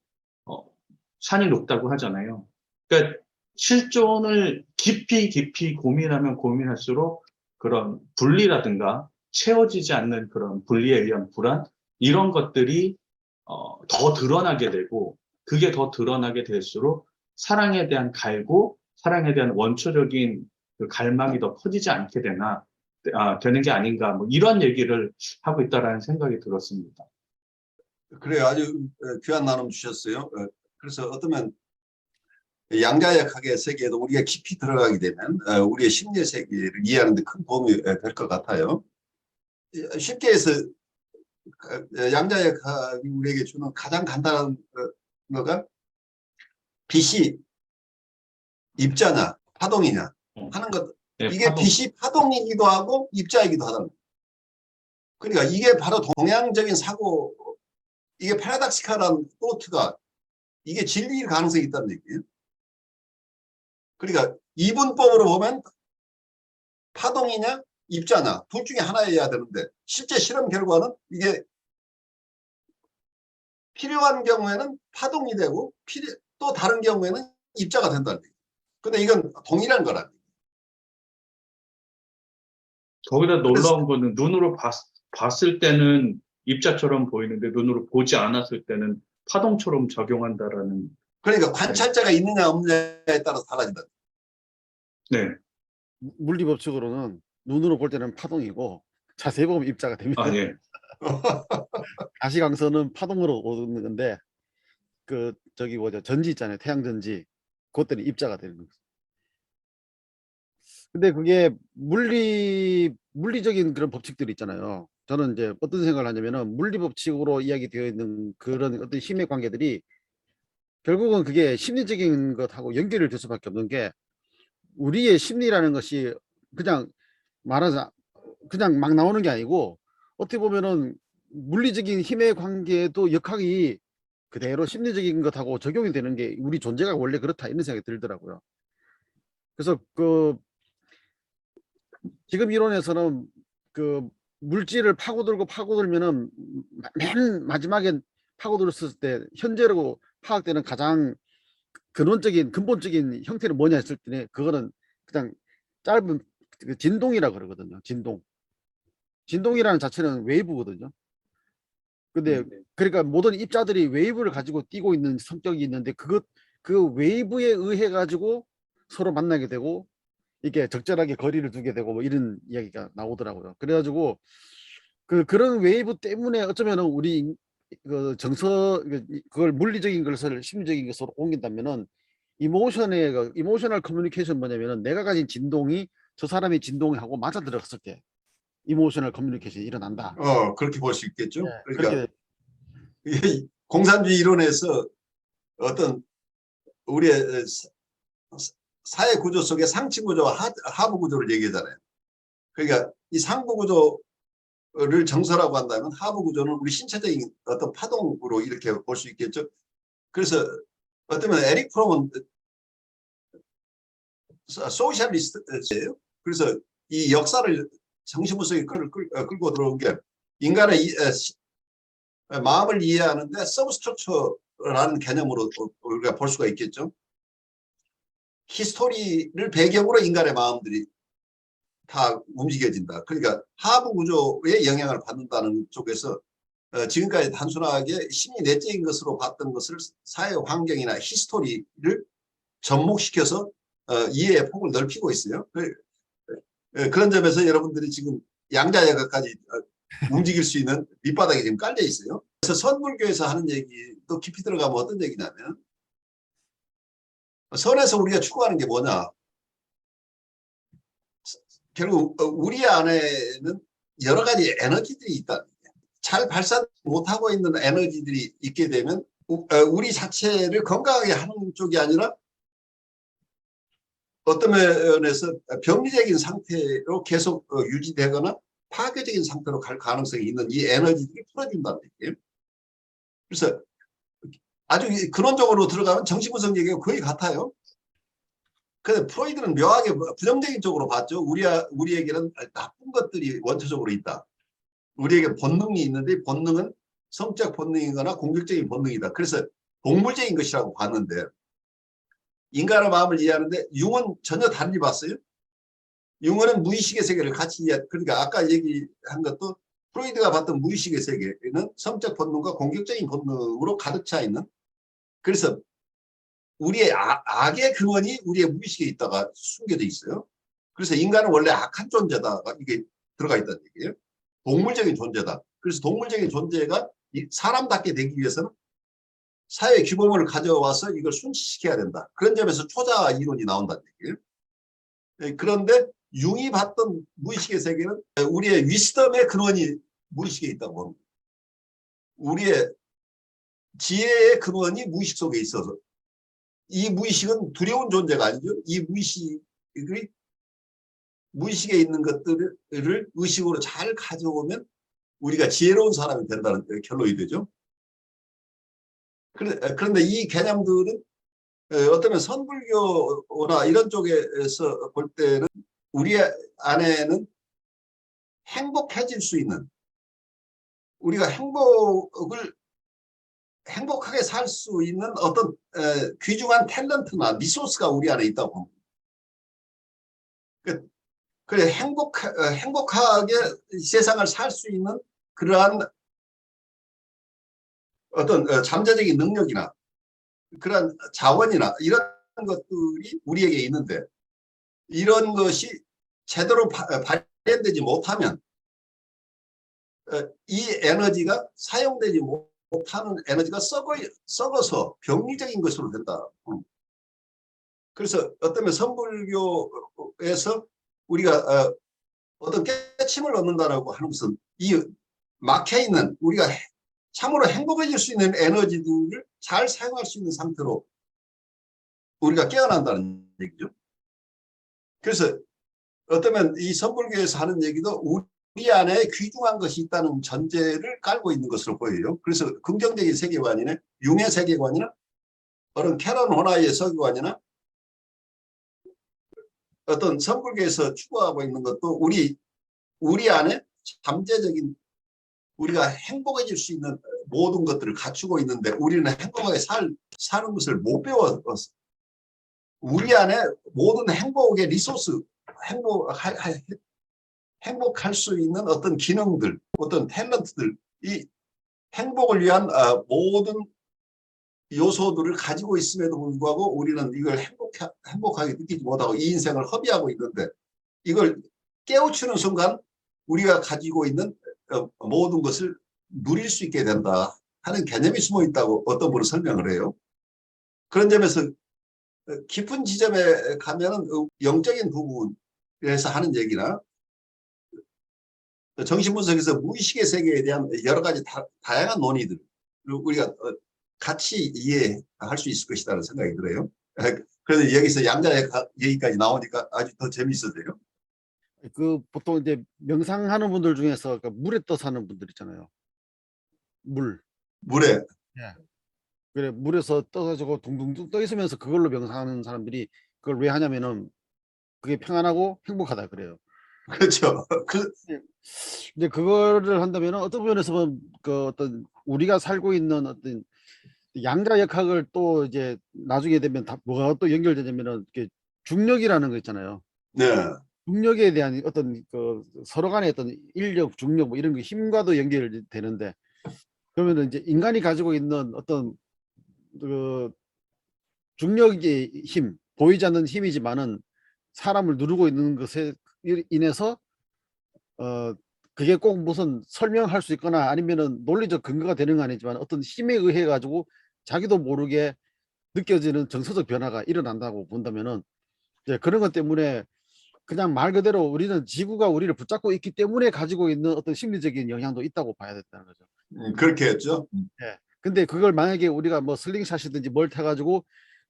산이 높다고 하잖아요. 그러니까 실존을 깊이 고민하면 고민할수록 그런 분리라든가 채워지지 않는 그런 분리에 의한 불안, 이런 것들이 더 드러나게 되고, 그게 더 드러나게 될수록 사랑에 대한 갈고, 사랑에 대한 원초적인 그 갈망이 더 커지지 않게 되는 게 아닌가, 뭐 이런 얘기를 하고 있다라는 생각이 들었습니다. 그래요. 아주 귀한 나눔 주셨어요. 그래서 어쩌면 양자역학의 세계에도 우리가 깊이 들어가게 되면 우리의 심리 세계를 이해하는 데 큰 도움이 될 것 같아요. 쉽게 해서 양자역학이 우리에게 주는 가장 간단한 거가 빛이 입자냐 파동이냐 하는 것. 네, 이게 빛이 파동이기도 하고 입자이기도 하다는 거예요. 그러니까 이게 바로 동양적인 사고, 이게 파라닥시칼한 토트가 이게 진리일 가능성이 있다는 얘기예요. 그러니까 이분법으로 보면 파동이냐 입자냐 둘 중에 하나여야 되는데, 실제 실험 결과는 이게 필요한 경우에는 파동이 되고 또 다른 경우에는 입자가 된다는 얘기예요. 근데 이건 동일한 거라는 얘기예요. 거기다 놀라운 거는 눈으로 봤을 때는 입자처럼 보이는데 눈으로 보지 않았을 때는 파동처럼 작용한다라는. 그러니까 관찰자가 있느냐 없느냐에 따라서 달라진다. 네. 물리 법칙으로는 눈으로 볼 때는 파동이고 자세히 보면 입자가 됩니다. 아, 예. 가시광선은 파동으로 오는 건데 그 저기 뭐죠, 전지 있잖아요, 태양 전지, 그것들이 입자가 되는 거죠. 근데 그게 물리적인 그런 법칙들이 있잖아요. 저는 이제 어떤 생각을 하냐면은 물리 법칙으로 이야기되어 있는 그런 어떤 힘의 관계들이 결국은 그게 심리적인 것하고 연결이 될 수밖에 없는 게, 우리의 심리라는 것이 그냥 말하자 그냥 막 나오는 게 아니고 어떻게 보면은 물리적인 힘의 관계도 역학이 그대로 심리적인 것하고 적용이 되는 게 우리 존재가 원래 그렇다, 이런 생각이 들더라고요. 그래서 그 지금 이론에서는 그 물질을 파고들면은 맨 마지막에 파고들었을 때 현재로 파악되는 가장 근본적인 형태는 뭐냐 했을 때, 그거는 그냥 짧은 그 진동이라고 그러거든요. 진동이라는 자체는 웨이브거든요. 근데 그러니까 모든 입자들이 웨이브를 가지고 뛰고 있는 성격이 있는데, 그 웨이브에 의해 가지고 서로 만나게 되고 이게 적절하게 거리를 두게 되고 뭐 이런 이야기가 나오더라고요. 그래가지고 그런 웨이브 때문에 어쩌면은 우리 그 그걸 물리적인 것을 심리적인 것으로 옮긴다면은 이모셔널 커뮤니케이션 뭐냐면은 내가 가진 진동이 저 사람의 진동하고 맞아 들어갔을 때 이모셔널 커뮤니케이션이 일어난다. 그렇게 볼 수 있겠죠. 네, 그러니까 그렇게 이게 공산주의 이론에서 어떤 우리의 사회 구조 속의 상층 구조와 하부 구조를 얘기하잖아요. 그러니까 이 상부 구조를 정서라고 한다면 하부 구조는 우리 신체적인 어떤 파동으로 이렇게 볼 수 있겠죠. 그래서 어쩌면 에릭 프롬은 소셜리스트예요. 그래서 이 역사를 정신분석이 끌고 들어온 게 인간의 마음을 이해하는데 서브스트럭처라는 개념으로 우리가 볼 수가 있겠죠. 히스토리를 배경으로 인간의 마음들이 다 움직여진다. 그러니까 하부 구조에 영향을 받는다는 쪽에서 지금까지 단순하게 심리 내적인 것으로 봤던 것을 사회 환경이나 히스토리를 접목시켜서 이해의 폭을 넓히고 있어요. 그런 점에서 여러분들이 지금 양자역학까지 움직일 수 있는 밑바닥이 지금 깔려 있어요. 그래서 선불교에서 하는 얘기도 깊이 들어가면 어떤 얘기냐면 선에서 우리가 추구하는 게 뭐냐. 결국 우리 안에는 여러 가지 에너지들이 있다. 잘 발산 못하고 있는 에너지들이 있게 되면 우리 자체를 건강하게 하는 쪽이 아니라 어떤 면에서 병리적인 상태로 계속 유지되거나 파괴적인 상태로 갈 가능성이 있는 이 에너지들이 풀어준다는 얘기예요. 그래서 아주 근원적으로 들어가면 정신분석 얘기가 거의 같아요. 근데 프로이드는 묘하게 부정적인 쪽으로 봤죠. 우리에게는 나쁜 것들이 원초적으로 있다. 우리에게 본능이 있는데 본능은 성적 본능이거나 공격적인 본능이다. 그래서 동물적인 것이라고 봤는데 인간의 마음을 이해하는데 융은 전혀 다르게 봤어요. 융은 무의식의 세계를 같이 그러니까 아까 얘기한 것도 프로이드가 봤던 무의식의 세계는 성적 본능과 공격적인 본능으로 가득 차 있는, 그래서 우리의 악의 근원이 우리의 무의식에 있다가 숨겨져 있어요. 그래서 인간은 원래 악한 존재다가 이게 들어가 있다는 얘기예요. 동물적인 존재다. 그래서 동물적인 존재가 사람답게 되기 위해서는 사회 규범을 가져와서 이걸 순치시켜야 된다. 그런 점에서 초자 이론이 나온다는 얘기예요. 그런데 융이 봤던 무의식의 세계는 우리의 위스덤의 근원이 무의식에 있다고 봅니다. 우리의 지혜의 근원이 무의식 속에 있어서 이 무의식은 두려운 존재가 아니죠. 이 무의식에 있는 것들을 의식으로 잘 가져오면 우리가 지혜로운 사람이 된다는 결론이 되죠. 그런데 이 개념들은 어쩌면 선불교나 이런 쪽에서 볼 때는 우리 안에는 행복해질 수 있는, 우리가 행복하게 살 수 있는 어떤 귀중한 탤런트나 리소스가 우리 안에 있다고 봅니다. 그래 행복하게 세상을 살 수 있는 그러한 어떤 잠재적인 능력이나 그러한 자원이나 이런 것들이 우리에게 있는데 이런 것이 제대로 발현되지 못하면 이 에너지가 사용되지 못하는 에너지가 썩어서 병리적인 것으로 된다. 그래서 어쩌면 선불교에서 우리가 어떤 깨침을 얻는다라고 하는 것은 이 막혀있는 우리가 참으로 행복해질 수 있는 에너지들을 잘 사용할 수 있는 상태로 우리가 깨어난다는 얘기죠. 그래서 어쩌면 이 선불교에서 하는 얘기도 우리 안에 귀중한 것이 있다는 전제를 깔고 있는 것으로 보여요. 그래서 긍정적인 세계관이나 융의 세계관이나 어떤 캐런 호나이의 세계관이나 어떤 선불교에서 추구하고 있는 것도 우리 안에 잠재적인 우리가 행복해질 수 있는 모든 것들을 갖추고 있는데 우리는 행복하게 사는 것을 못 배워서 우리 안에 모든 행복의 리소스, 행복할 수 있는 어떤 기능들, 어떤 탤런트들, 이 행복을 위한 모든 요소들을 가지고 있음에도 불구하고 우리는 이걸 행복하게 느끼지 못하고 이 인생을 허비하고 있는데 이걸 깨우치는 순간 우리가 가지고 있는 모든 것을 누릴 수 있게 된다 하는 개념이 숨어 있다고 어떤 분은 설명을 해요. 그런 점에서 깊은 지점에 가면은 영적인 부분에서 하는 얘기나 정신분석에서 무의식의 세계에 대한 여러 가지 다양한 논의들 우리가 같이 이해할 수 있을 것이라는 생각이 들어요. 그래서 여기서 양자의 얘기까지 나오니까 아주 더 재미있어져요. 그 보통 이제 명상하는 분들 중에서 그 물에 떠 사는 분들 있잖아요. 물에. 예. 그래 물에서 떠가지고 둥둥둥 떠 있으면서 그걸로 명상하는 사람들이 그걸 왜 하냐면은 그게 평안하고 행복하다 그래요. 그렇죠. 이제 그거를 한다면은 어떤 면에서 보면 그 어떤 우리가 살고 있는 어떤 양자역학을 또 이제 나중에 되면 다 뭐가 또 연결되냐면은 이렇게 중력이라는 거 있잖아요. 네. 중력에 대한 어떤 그 서로 간의 어떤 인력, 중력 뭐 이런 거 힘과도 연결되는데 그러면은 이제 인간이 가지고 있는 어떤 그 중력의 힘, 보이지 않는 힘이지만은 사람을 누르고 있는 것에 인해서 그게 꼭 무슨 설명할 수 있거나 아니면은 논리적 근거가 되는 건 아니지만 어떤 힘에 의해 가지고 자기도 모르게 느껴지는 정서적 변화가 일어난다고 본다면은 이제 그런 것 때문에 그냥 말 그대로 우리는 지구가 우리를 붙잡고 있기 때문에 가지고 있는 어떤 심리적인 영향도 있다고 봐야 된다는 거죠. 그렇게 했죠. 예. 근데 그걸 만약에 우리가 뭐 슬링샷이든지 뭘 타가지고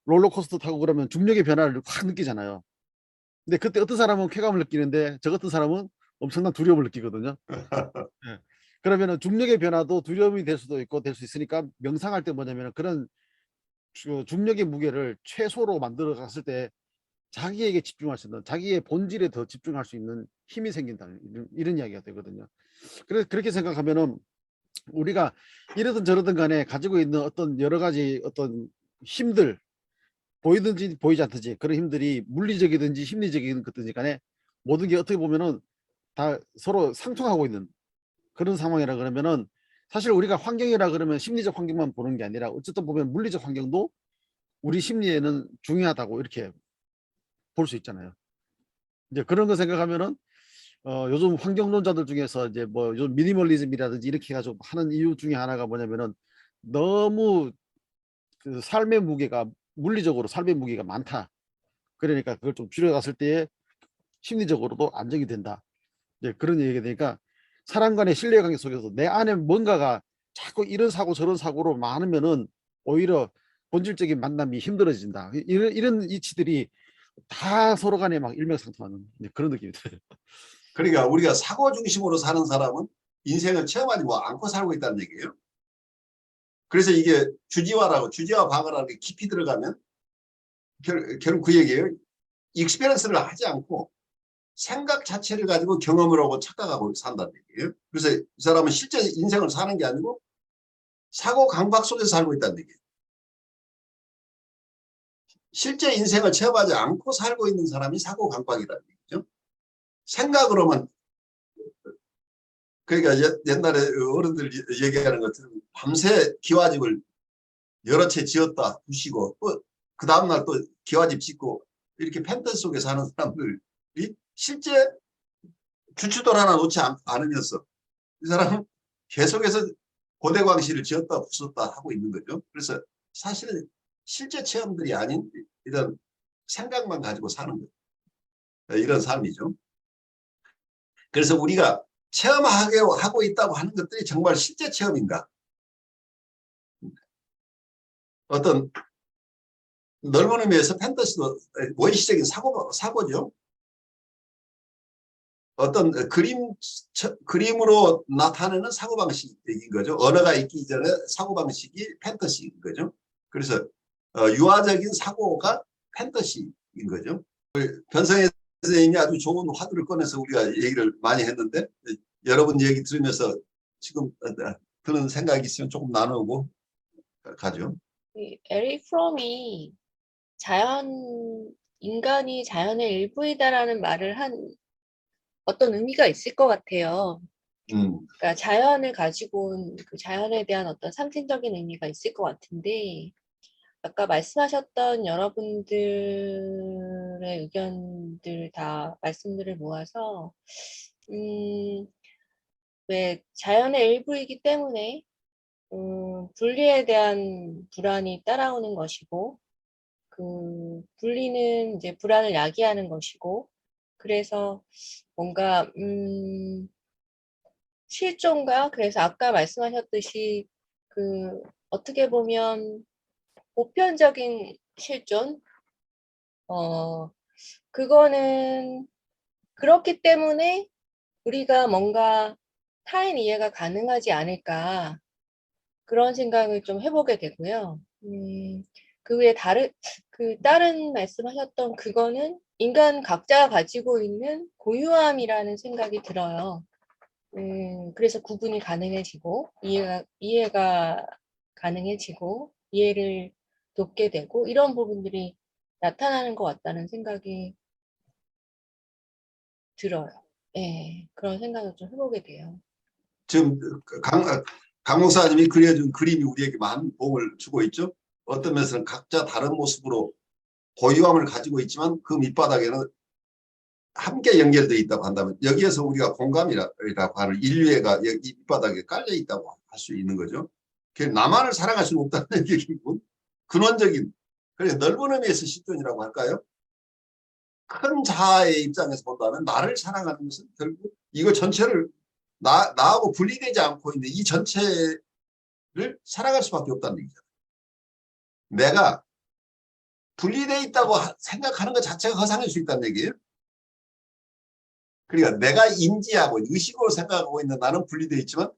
롤러코스터 타고 그러면 중력의 변화를 확 느끼잖아요. 근데 그때 어떤 사람은 쾌감을 느끼는데 저 같은 사람은 엄청난 두려움을 느끼거든요. 예. 그러면은 중력의 변화도 두려움이 될 수도 있고 될 수 있으니까 명상할 때 뭐냐면은 그런 중력의 무게를 최소로 만들어 갔을 때 자기에게 집중할 수 있는 자기의 본질에 더 집중할 수 있는 힘이 생긴다 이런 이야기가 되거든요. 그래서 그렇게 생각하면은 우리가 이러든 저러든 간에 가지고 있는 어떤 여러 가지 어떤 힘들 보이든지 보이지 않든지 그런 힘들이 물리적이든지 심리적인 것든지 간에 모든 게 어떻게 보면은 다 서로 상충하고 있는 그런 상황이라 그러면은 사실 우리가 환경이라 그러면 심리적 환경만 보는 게 아니라 어쨌든 보면 물리적 환경도 우리 심리에는 중요하다고 이렇게 볼 수 있잖아요. 이제 그런 거 생각하면은 요즘 환경론자들 중에서 이제 뭐 요즘 미니멀리즘이라든지 이렇게 해가지고 하는 이유 중에 하나가 뭐냐면은 너무 그 삶의 무게가 물리적으로 삶의 무게가 많다. 그러니까 그걸 좀 줄여갔을 때에 심리적으로도 안정이 된다. 이제 그런 얘기가 되니까 사람 간의 신뢰관계 속에서 내 안에 뭔가가 자꾸 이런 사고 저런 사고로 많으면은 오히려 본질적인 만남이 힘들어진다. 이런 이치들이 다 서로 간에 막 일맥상통하는 그런 느낌이 들어요. 그러니까 우리가 사고 중심으로 사는 사람은 인생을 체험하지 않고 살고 있다는 얘기예요. 그래서 이게 주지와 방어라는 게 깊이 들어가면 결국 그 얘기예요. 익스페리언스를 하지 않고 생각 자체를 가지고 경험을 하고 착각하고 산다는 얘기예요. 그래서 이 사람은 실제 인생을 사는 게 아니고 사고 강박 속에서 살고 있다는 얘기예요. 실제 인생을 체험하지 않고 살고 있는 사람이 사고 강박이라는 얘기죠. 생각으로만 그러니까 옛날에 어른들 얘기하는 것처럼 밤새 기와집을 여러 채 지었다 부시고 또 그 다음날 또 기와집 짓고 이렇게 펜트하우스 속에 사는 사람들이 실제 주춧돌 하나 놓지 않으면서 이 사람은 계속해서 고대광실을 지었다 부쉈다 하고 있는 거죠. 그래서 사실은 실제 체험들이 아닌 이런 생각만 가지고 사는 거예요. 이런 삶이죠. 그래서 우리가 체험하고 있다고 하는 것들이 정말 실제 체험인가? 어떤 넓은 의미에서 판타지도 원시적인 사고죠. 어떤 그림으로 나타내는 사고방식인 거죠. 언어가 있기 전에 사고방식이 판타지인 거죠. 그래서 유아적인 사고가 판타지인 거죠. 변성혜 선생님이 아주 좋은 화두를 꺼내서 우리가 얘기를 많이 했는데 여러분 얘기 들으면서 지금 드는 생각이 있으면 조금 나누고 가죠. 에릭 프롬이 인간이 자연의 일부이다라는 말을 한 어떤 의미가 있을 것 같아요. 그러니까 자연을 가지고 온 그 자연에 대한 어떤 상징적인 의미가 있을 것 같은데, 아까 말씀하셨던 여러분들의 의견들 다 말씀들을 모아서, 왜 자연의 일부이기 때문에, 분리에 대한 불안이 따라오는 것이고, 그 분리는 이제 불안을 야기하는 것이고, 그래서 뭔가 실존과 그래서 아까 말씀하셨듯이 그 어떻게 보면 보편적인 실존 그거는 그렇기 때문에 우리가 뭔가 타인 이해가 가능하지 않을까 그런 생각을 좀 해보게 되고요. 그 외에 다른 말씀하셨던 그거는 인간 각자가 가지고 있는 고유함이라는 생각이 들어요. 그래서 구분이 가능해지고, 이해가 가능해지고, 이해를 돕게 되고, 이런 부분들이 나타나는 것 같다는 생각이 들어요. 예, 그런 생각을 좀 해보게 돼요. 지금 강 목사님이 그려준 그림이 우리에게 많은 도움을 주고 있죠. 어떤 면에서는 각자 다른 모습으로 고유함을 가지고 있지만 그 밑바닥에는 함께 연결되어 있다고 한다면 여기에서 우리가 공감이라고 하는 인류애가 여기 밑바닥에 깔려 있다고 할 수 있는 거죠. 나만을 사랑할 수는 없다는 얘기고 근원적인 그래서 넓은 의미에서 실존이라고 할까요? 큰 자아의 입장에서 본다면 나를 사랑하는 것은 결국 이거 전체를 나하고 분리되지 않고 있는 이 전체를 사랑할 수밖에 없다는 얘기잖아요. 내가 분리되어 있다고 생각하는 것 자체가 허상일 수 있다는 얘기예요. 그러니까 내가 인지하고 의식으로 생각하고 있는 나는 분리되어 있지만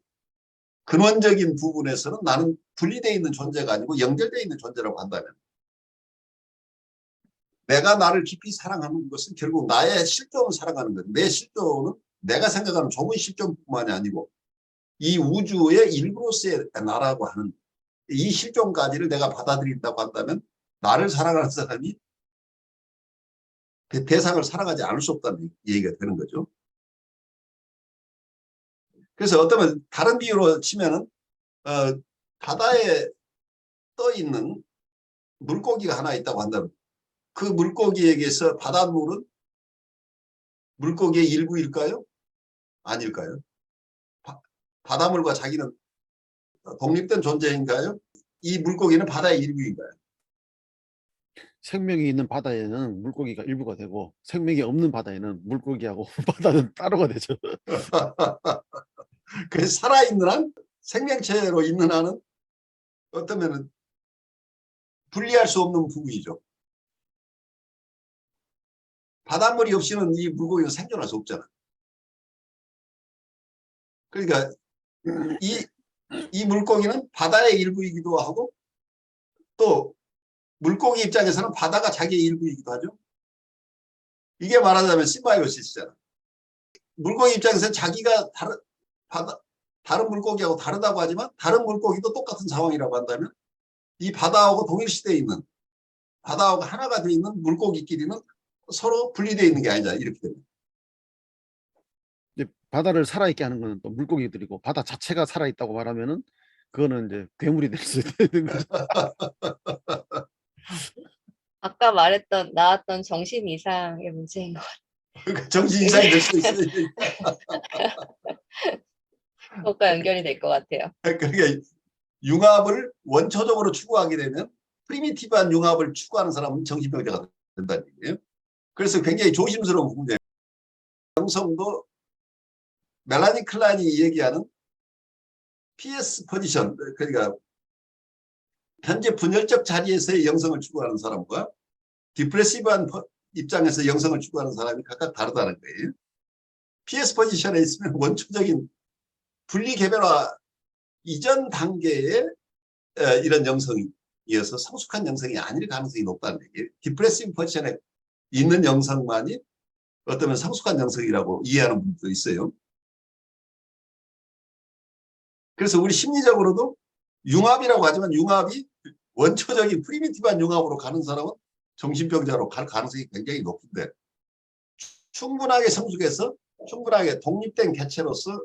근원적인 부분에서는 나는 분리되어 있는 존재가 아니고 연결되어 있는 존재라고 한다면 내가 나를 깊이 사랑하는 것은 결국 나의 실존을 사랑하는 것. 내 실존은 내가 생각하는 좁은 실존뿐만이 아니고 이 우주의 일부로서의 나라고 하는 이 실존까지를 내가 받아들인다고 한다면 나를 사랑하는 사람이 대상을 사랑하지 않을 수 없다는 얘기가 되는 거죠. 그래서 어쩌면 다른 비유로 치면은 바다에 떠 있는 물고기가 하나 있다고 한다면 그 물고기에게서 바닷물은 물고기의 일부일까요? 아닐까요? 바닷물과 자기는 독립된 존재인가요? 이 물고기는 바다의 일부인가요? 생명이 있는 바다에는 물고기가 일부가 되고 생명이 없는 바다에는 물고기하고 바다는 따로가 되죠. 그래서 살아있는 한 생명체로 있는 한은 어쩌면 분리할 수 없는 부분이죠. 바닷물이 없이는 이 물고기는 생존할 수 없잖아. 그러니까 이 물고기는 바다의 일부이기도 하고 또 물고기 입장에서는 바다가 자기의 일부이기도 하죠. 이게 말하자면 심바이오시스잖아. 물고기 입장에서는 자기가 다른 물고기하고 다르다고 하지만 다른 물고기도 똑같은 상황이라고 한다면 이 바다하고 동일시되어 있는 바다하고 하나가 되어 있는 물고기끼리는 서로 분리되어 있는 게 아니잖아. 이렇게 되면. 이제 바다를 살아있게 하는 거는 또 물고기들이고 바다 자체가 살아있다고 말하면은 그거는 이제 괴물이 될 수 있는 거죠. 아까 나왔던 정신 이상의 문제인 것 그러니까 정신 이상이 될 수도 있어요. 것과 연결이 될 것 같아요. 그러니까 융합을 원초적으로 추구하게 되면 프리미티브한 융합을 추구하는 사람은 정신병자가 된다는 얘기예요. 그래서 굉장히 조심스러운 부분이에요. 영성도 멜라니 클란이 얘기하는 PS 포지션, 그러니까 현재 분열적 자리에서의 영성을 추구하는 사람과 디프레시브한 입장에서 영성을 추구하는 사람이 각각 다르다는 거예요. PS 포지션에 있으면 원초적인 분리개별화 이전 단계의 이런 영성이어서 성숙한 영성이 아닐 가능성이 높다는 얘기예요. 디프레시브 포지션에 있는 영성만이 어쩌면 성숙한 영성이라고 이해하는 분도 있어요. 그래서 우리 심리적으로도 융합이라고 하지만 융합이 원초적인 프리미티브한 융합으로 가는 사람은 정신병자로 갈 가능성이 굉장히 높은데 충분하게 성숙해서 충분하게 독립된 개체로서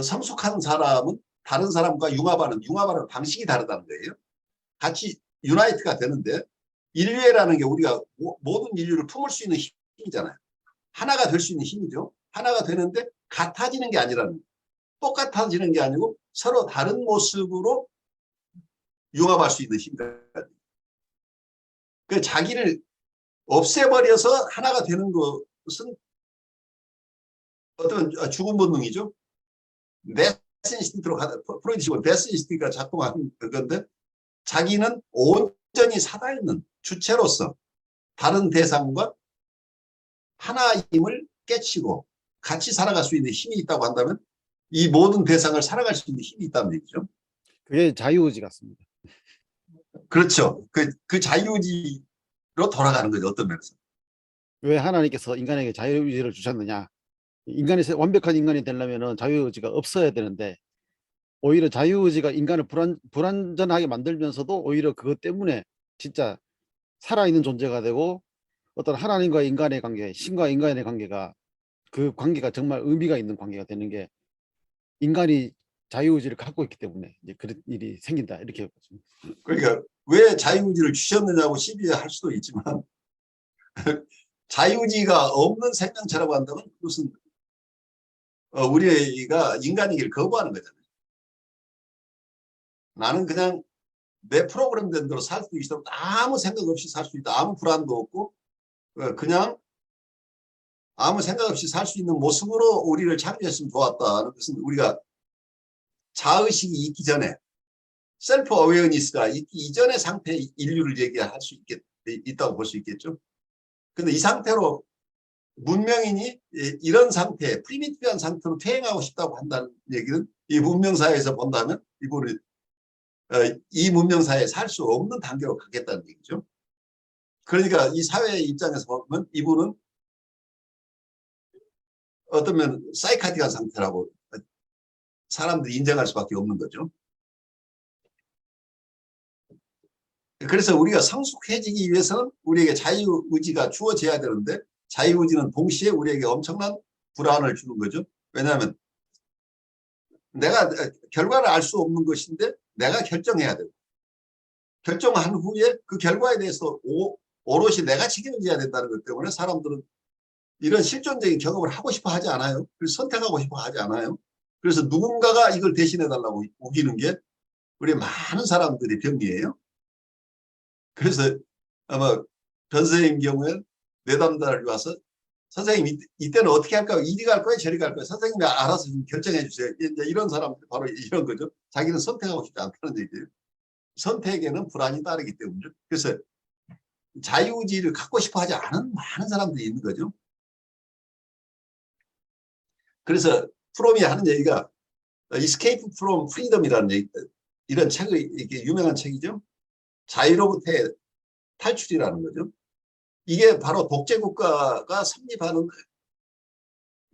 성숙한 사람은 다른 사람과 융합하는 방식이 다르다는 거예요. 같이 유나이트가 되는데 인류애라는 게 우리가 모든 인류를 품을 수 있는 힘이잖아요. 하나가 될 수 있는 힘이죠. 하나가 되는데 같아지는 게 아니라는 거예요. 똑같아지는 게 아니고 서로 다른 모습으로 융합할 수 있는 힘이다. 그 자기를 없애버려서 하나가 되는 것은 어떤 죽은 본능이죠. 데스인스팅트로 프로이드 식으로 데스인스팅트가 작동하는 건데 자기는 온전히 살아있는 주체로서 다른 대상과 하나임을 깨치고 같이 살아갈 수 있는 힘이 있다고 한다면 이 모든 대상을 살아갈 수 있는 힘이 있다는 얘기죠. 그게 자유의지 같습니다. 그렇죠. 그 자유의지로 돌아가는 거죠. 어떤 면에서. 왜 하나님께서 인간에게 자유의지를 주셨느냐? 완벽한 인간이 되려면 자유의지가 없어야 되는데 오히려 자유의지가 인간을 불완전하게 만들면서도 오히려 그것 때문에 진짜 살아있는 존재가 되고 어떤 하나님과 인간의 관계, 신과 인간의 관계가 그 관계가 정말 의미가 있는 관계가 되는 게 인간이 자유의지를 갖고 있기 때문에 이제 그런 일이 생긴다 이렇게 보십니다. 그러니까 왜 자유의지를 주셨느냐고 시비할 수도 있지만 자유의지가 없는 생명체라고 한다면 그것은 우리가 인간이길 거부하는 거잖아요. 나는 그냥 내 프로그램된 대로 살 수 있도록 아무 생각 없이 살 수 있다. 아무 불안도 없고 그냥 아무 생각 없이 살 수 있는 모습으로 우리를 창조했으면 좋았다는 것은 우리가 자의식이 있기 전에 셀프 어웨어니스가 있기 이전의 상태의 인류를 얘기할 수 있다고 볼 수 있겠죠. 근데 이 상태로 문명인이 이런 상태, 프리미티브한 상태로 퇴행하고 싶다고 한다는 얘기는 이 문명사회에서 본다면 이분은 이 문명사회에 살 수 없는 단계로 가겠다는 얘기죠. 그러니까 이 사회의 입장에서 보면 이분은 어쩌면 사이카틱한 상태라고 사람들이 인정할 수밖에 없는 거죠. 그래서 우리가 성숙해지기 위해서는 우리에게 자유의지가 주어져야 되는데 자유의지는 동시에 우리에게 엄청난 불안을 주는 거죠. 왜냐하면 내가 결과를 알 수 없는 것인데 내가 결정해야 되고 결정한 후에 그 결과에 대해서 오롯이 내가 책임을 져야 된다는 것 때문에 사람들은 이런 실존적인 경험을 하고 싶어 하지 않아요. 그래서 선택하고 싶어 하지 않아요. 그래서 누군가가 이걸 대신해 달라고 우기는 게 우리 많은 사람들의 병이에요. 그래서 아마 변 선생님 경우에 내담자를 와서 선생님 이때는 어떻게 할까요? 이리 갈 거예요? 저리 갈 거예요? 선생님이 알아서 좀 결정해 주세요. 이제 이런 사람들 바로 이런 거죠. 자기는 선택하고 싶지 않다는 얘기예요. 선택에는 불안이 따르기 때문이죠. 그래서 자유의지를 갖고 싶어 하지 않은 많은 사람들이 있는 거죠. 그래서 프롬이 하는 얘기가 Escape from Freedom이라는 얘기, 이런 책이 이게 유명한 책이죠. 자유로부터의 탈출이라는 거죠. 이게 바로 독재국가가 성립하는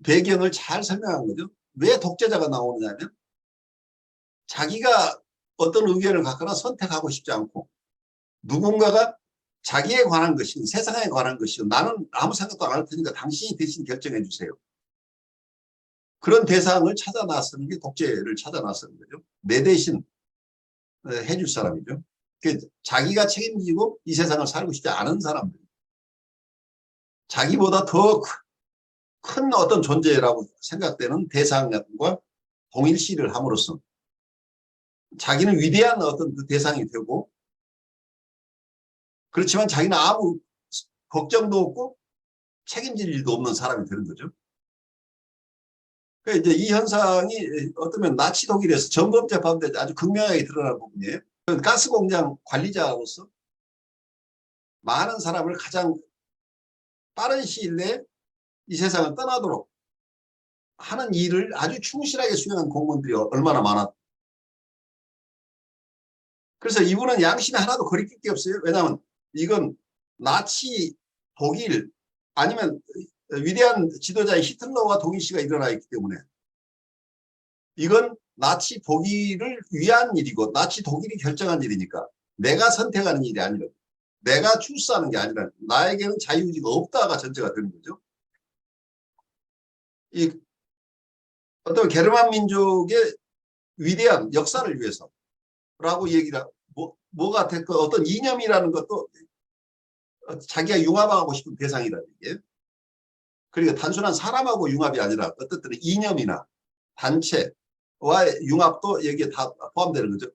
배경을 잘 설명한 거죠. 왜 독재자가 나오느냐면 자기가 어떤 의견을 갖거나 선택하고 싶지 않고 누군가가 자기에 관한 것이고 세상에 관한 것이고 나는 아무 생각도 안 할 테니까 당신이 대신 결정해 주세요. 그런 대상을 찾아 나서는 게 독재를 찾아 나서는 거죠. 내 대신 해줄 사람이죠. 자기가 책임지고 이 세상을 살고 싶지 않은 사람들. 자기보다 더 큰 어떤 존재라고 생각되는 대상과 동일시를 함으로써 자기는 위대한 어떤 그 대상이 되고 그렇지만 자기는 아무 걱정도 없고 책임질 일도 없는 사람이 되는 거죠. 그러니까 이제 이 현상이 어쩌면 나치 독일에서 전범 재판 때 아주 극명하게 드러난 부분이에요. 가스공장 관리자로서 많은 사람을 가장 빠른 시일 내에 이 세상을 떠나도록 하는 일을 아주 충실하게 수행한 공무원들이 얼마나 많았. 그래서 이분은 양심이 하나도 거리낄 게 없어요. 왜냐하면 이건 나치 독일 아니면 위대한 지도자의 히틀러와 동일시가 일어나 있기 때문에 이건 나치 독일을 위한 일이고 나치 독일이 결정한 일이니까 내가 선택하는 일이 아니라 내가 출사하는 게 아니라 나에게는 자유의지가 없다가 전제가 되는 거죠. 이 어떤 게르만 민족의 위대한 역사를 위해서라고 얘기를 하고 뭐가 됐건 어떤 이념이라는 것도 자기가 융합하고 싶은 대상이라는 게 그러니까 단순한 사람하고 융합이 아니라 어떤 때는 이념이나 단체와의 융합도 여기에 다 포함되는 거죠.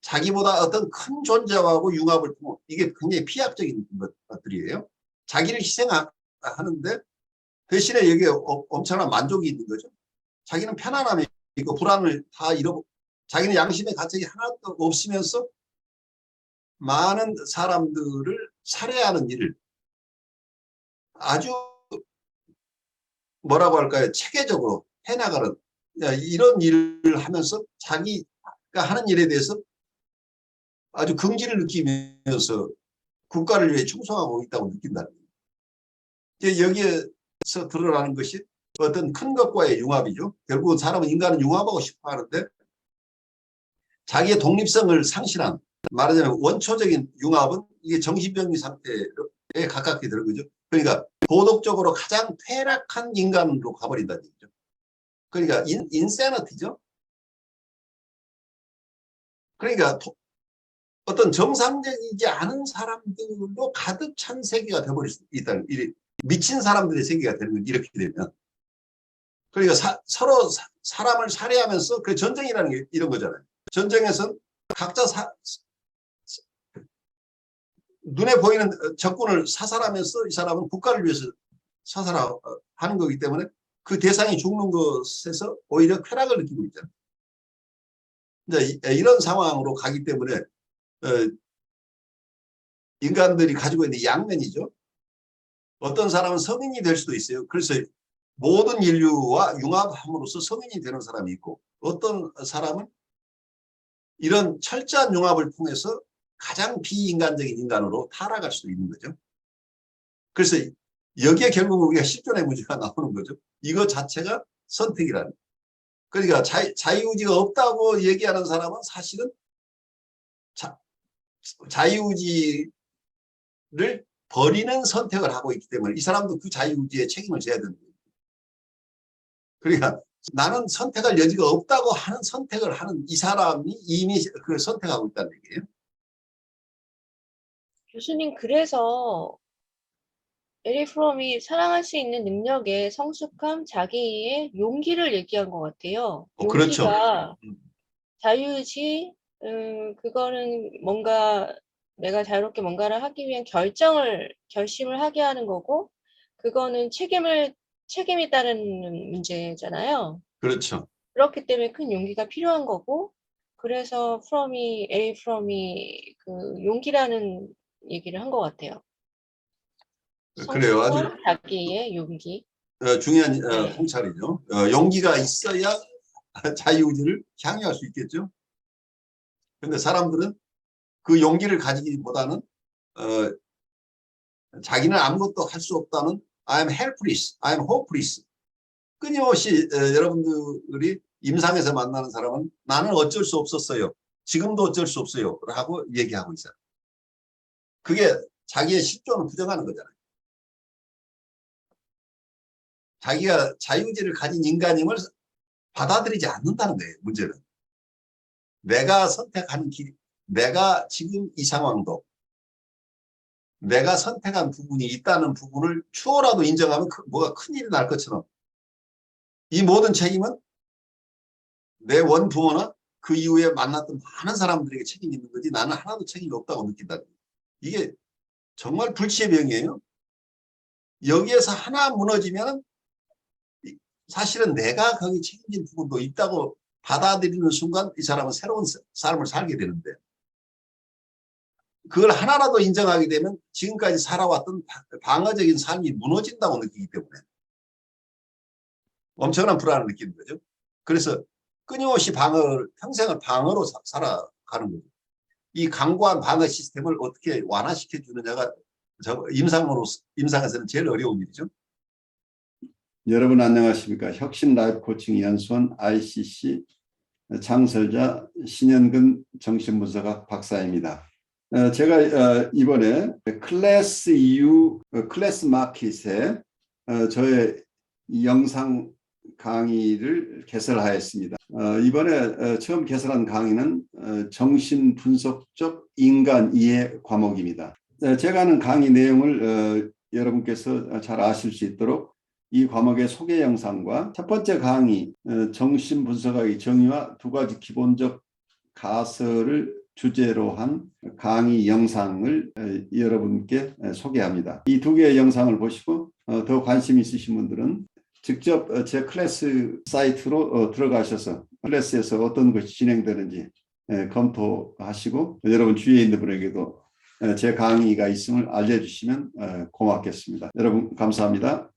자기보다 어떤 큰 존재하고 융합을 통해 이게 굉장히 피약적인 것들이에요. 자기를 희생하는데 대신에 여기에 엄청난 만족이 있는 거죠. 자기는 편안함이 있고 불안을 다 잃어버리고 자기는 양심의 가책이 하나도 없으면서 많은 사람들을 살해하는 일을 아주 뭐라고 할까요? 체계적으로 해나가는 이런 일을 하면서 자기가 하는 일에 대해서 아주 긍지를 느끼면서 국가를 위해 충성하고 있다고 느낀다는 거예요. 이제 여기에서 드러나는 것이 어떤 큰 것과의 융합이죠. 결국은 사람은 인간은 융합하고 싶어 하는데 자기의 독립성을 상실한, 말하자면 원초적인 융합은 이게 정신병리 상태에 가깝게 되는 거죠. 그러니까 도덕적으로 가장 퇴락한 인간으로 가버린다는 얘기죠. 그러니까 인세너티죠. 그러니까 어떤 정상적이지 않은 사람들로 가득 찬 세계가 되어버릴 수 있다는, 미친 사람들의 세계가 되는 거죠. 이렇게 되면. 그러니까 서로 사람을 살해하면서, 그 전쟁이라는 게 이런 거잖아요. 전쟁에서는 각자 눈에 보이는 적군을 사살하면서 이 사람은 국가를 위해서 사살하는 거기 때문에 그 대상이 죽는 것에서 오히려 쾌락을 느끼고 있잖아요. 이제 이런 상황으로 가기 때문에 인간들이 가지고 있는 양면이죠. 어떤 사람은 성인이 될 수도 있어요. 그래서 모든 인류와 융합함으로써 성인이 되는 사람이 있고, 어떤 사람은 이런 철저한 융합을 통해서 가장 비인간적인 인간으로 타락할 수도 있는 거죠. 그래서 여기에 결국 우리가 실존의 문제가 나오는 거죠. 이거 자체가 선택이라는. 그러니까 자유의지가 없다고 얘기하는 사람은 사실은 자유의지를 버리는 선택을 하고 있기 때문에 이 사람도 그 자유의지에 책임을 져야 되는 거예요. 그러니까 나는 선택할 여지가 없다고 하는 선택을 하는 이 사람이 이미 그걸 선택하고 있다는 얘기예요. 교수님, 그래서 에릭 프롬이 사랑할 수 있는 능력의 성숙함, 자기의 용기를 얘기한 것 같아요. 그렇죠. 용기가 자유의지, 그거는 뭔가 내가 자유롭게 뭔가를 하기 위한 결심을 하게 하는 거고, 그거는 책임이 따르는 문제잖아요. 그렇죠. 그렇기 때문에 큰 용기가 필요한 거고, 그래서 에릭 프롬이 그 용기라는 얘기를 한 것 같아요. 그래요. 아주 성숙한 자기의 용기. 중요한 네. 통찰이죠. 용기가 있어야 자유의지를 향유할 수 있겠죠. 그런데 사람들은 그 용기를 가지기보다는 자기는 아무것도 할 수 없다는 I'm helpless, I'm hopeless. 끊임없이 여러분들이 임상에서 만나는 사람은 나는 어쩔 수 없었어요. 지금도 어쩔 수 없어요. 라고 얘기하고 있어요. 그게 자기의 실존을 부정하는 거잖아요. 자기가 자유의지를 가진 인간임을 받아들이지 않는다는 거예요. 문제는. 내가 선택하는 길, 내가 지금 이 상황도 내가 선택한 부분이 있다는 부분을 추호라도 인정하면 뭐가 큰일이 날 것처럼 이 모든 책임은 내 원부모나 그 이후에 만났던 많은 사람들에게 책임이 있는 거지 나는 하나도 책임이 없다고 느낀다. 이게 정말 불치의 병이에요. 여기에서 하나 무너지면 사실은 내가 거기 책임진 부분도 있다고 받아들이는 순간 이 사람은 새로운 삶을 살게 되는데 그걸 하나라도 인정하게 되면 지금까지 살아왔던 방어적인 삶이 무너진다고 느끼기 때문에 엄청난 불안을 느끼는 거죠. 그래서 끊임없이 평생을 방어로 살아가는 거죠. 이 강고한 방어 시스템을 어떻게 완화시켜 주느냐가 임상에서는 제일 어려운 일이죠. 여러분 안녕하십니까. 혁신 라이프 코칭 연수원 ICC 창설자 신현근 정신분석학 박사입니다. 제가 이번에 클래스 EU 클래스 마켓에 저의 영상 강의를 개설하였습니다. 이번에 처음 개설한 강의는 정신분석적 인간 이해 과목입니다. 제가 하는 강의 내용을 여러분께서 잘 아실 수 있도록 이 과목의 소개 영상과 첫 번째 강의 정신분석학의 정의와 두 가지 기본적 가설을 주제로 한 강의 영상을 여러분께 소개합니다. 이 두 개의 영상을 보시고 더 관심 있으신 분들은 직접 제 클래스 사이트로 들어가셔서 클래스에서 어떤 것이 진행되는지 검토하시고 여러분 주위에 있는 분에게도 제 강의가 있음을 알려주시면 고맙겠습니다. 여러분 감사합니다.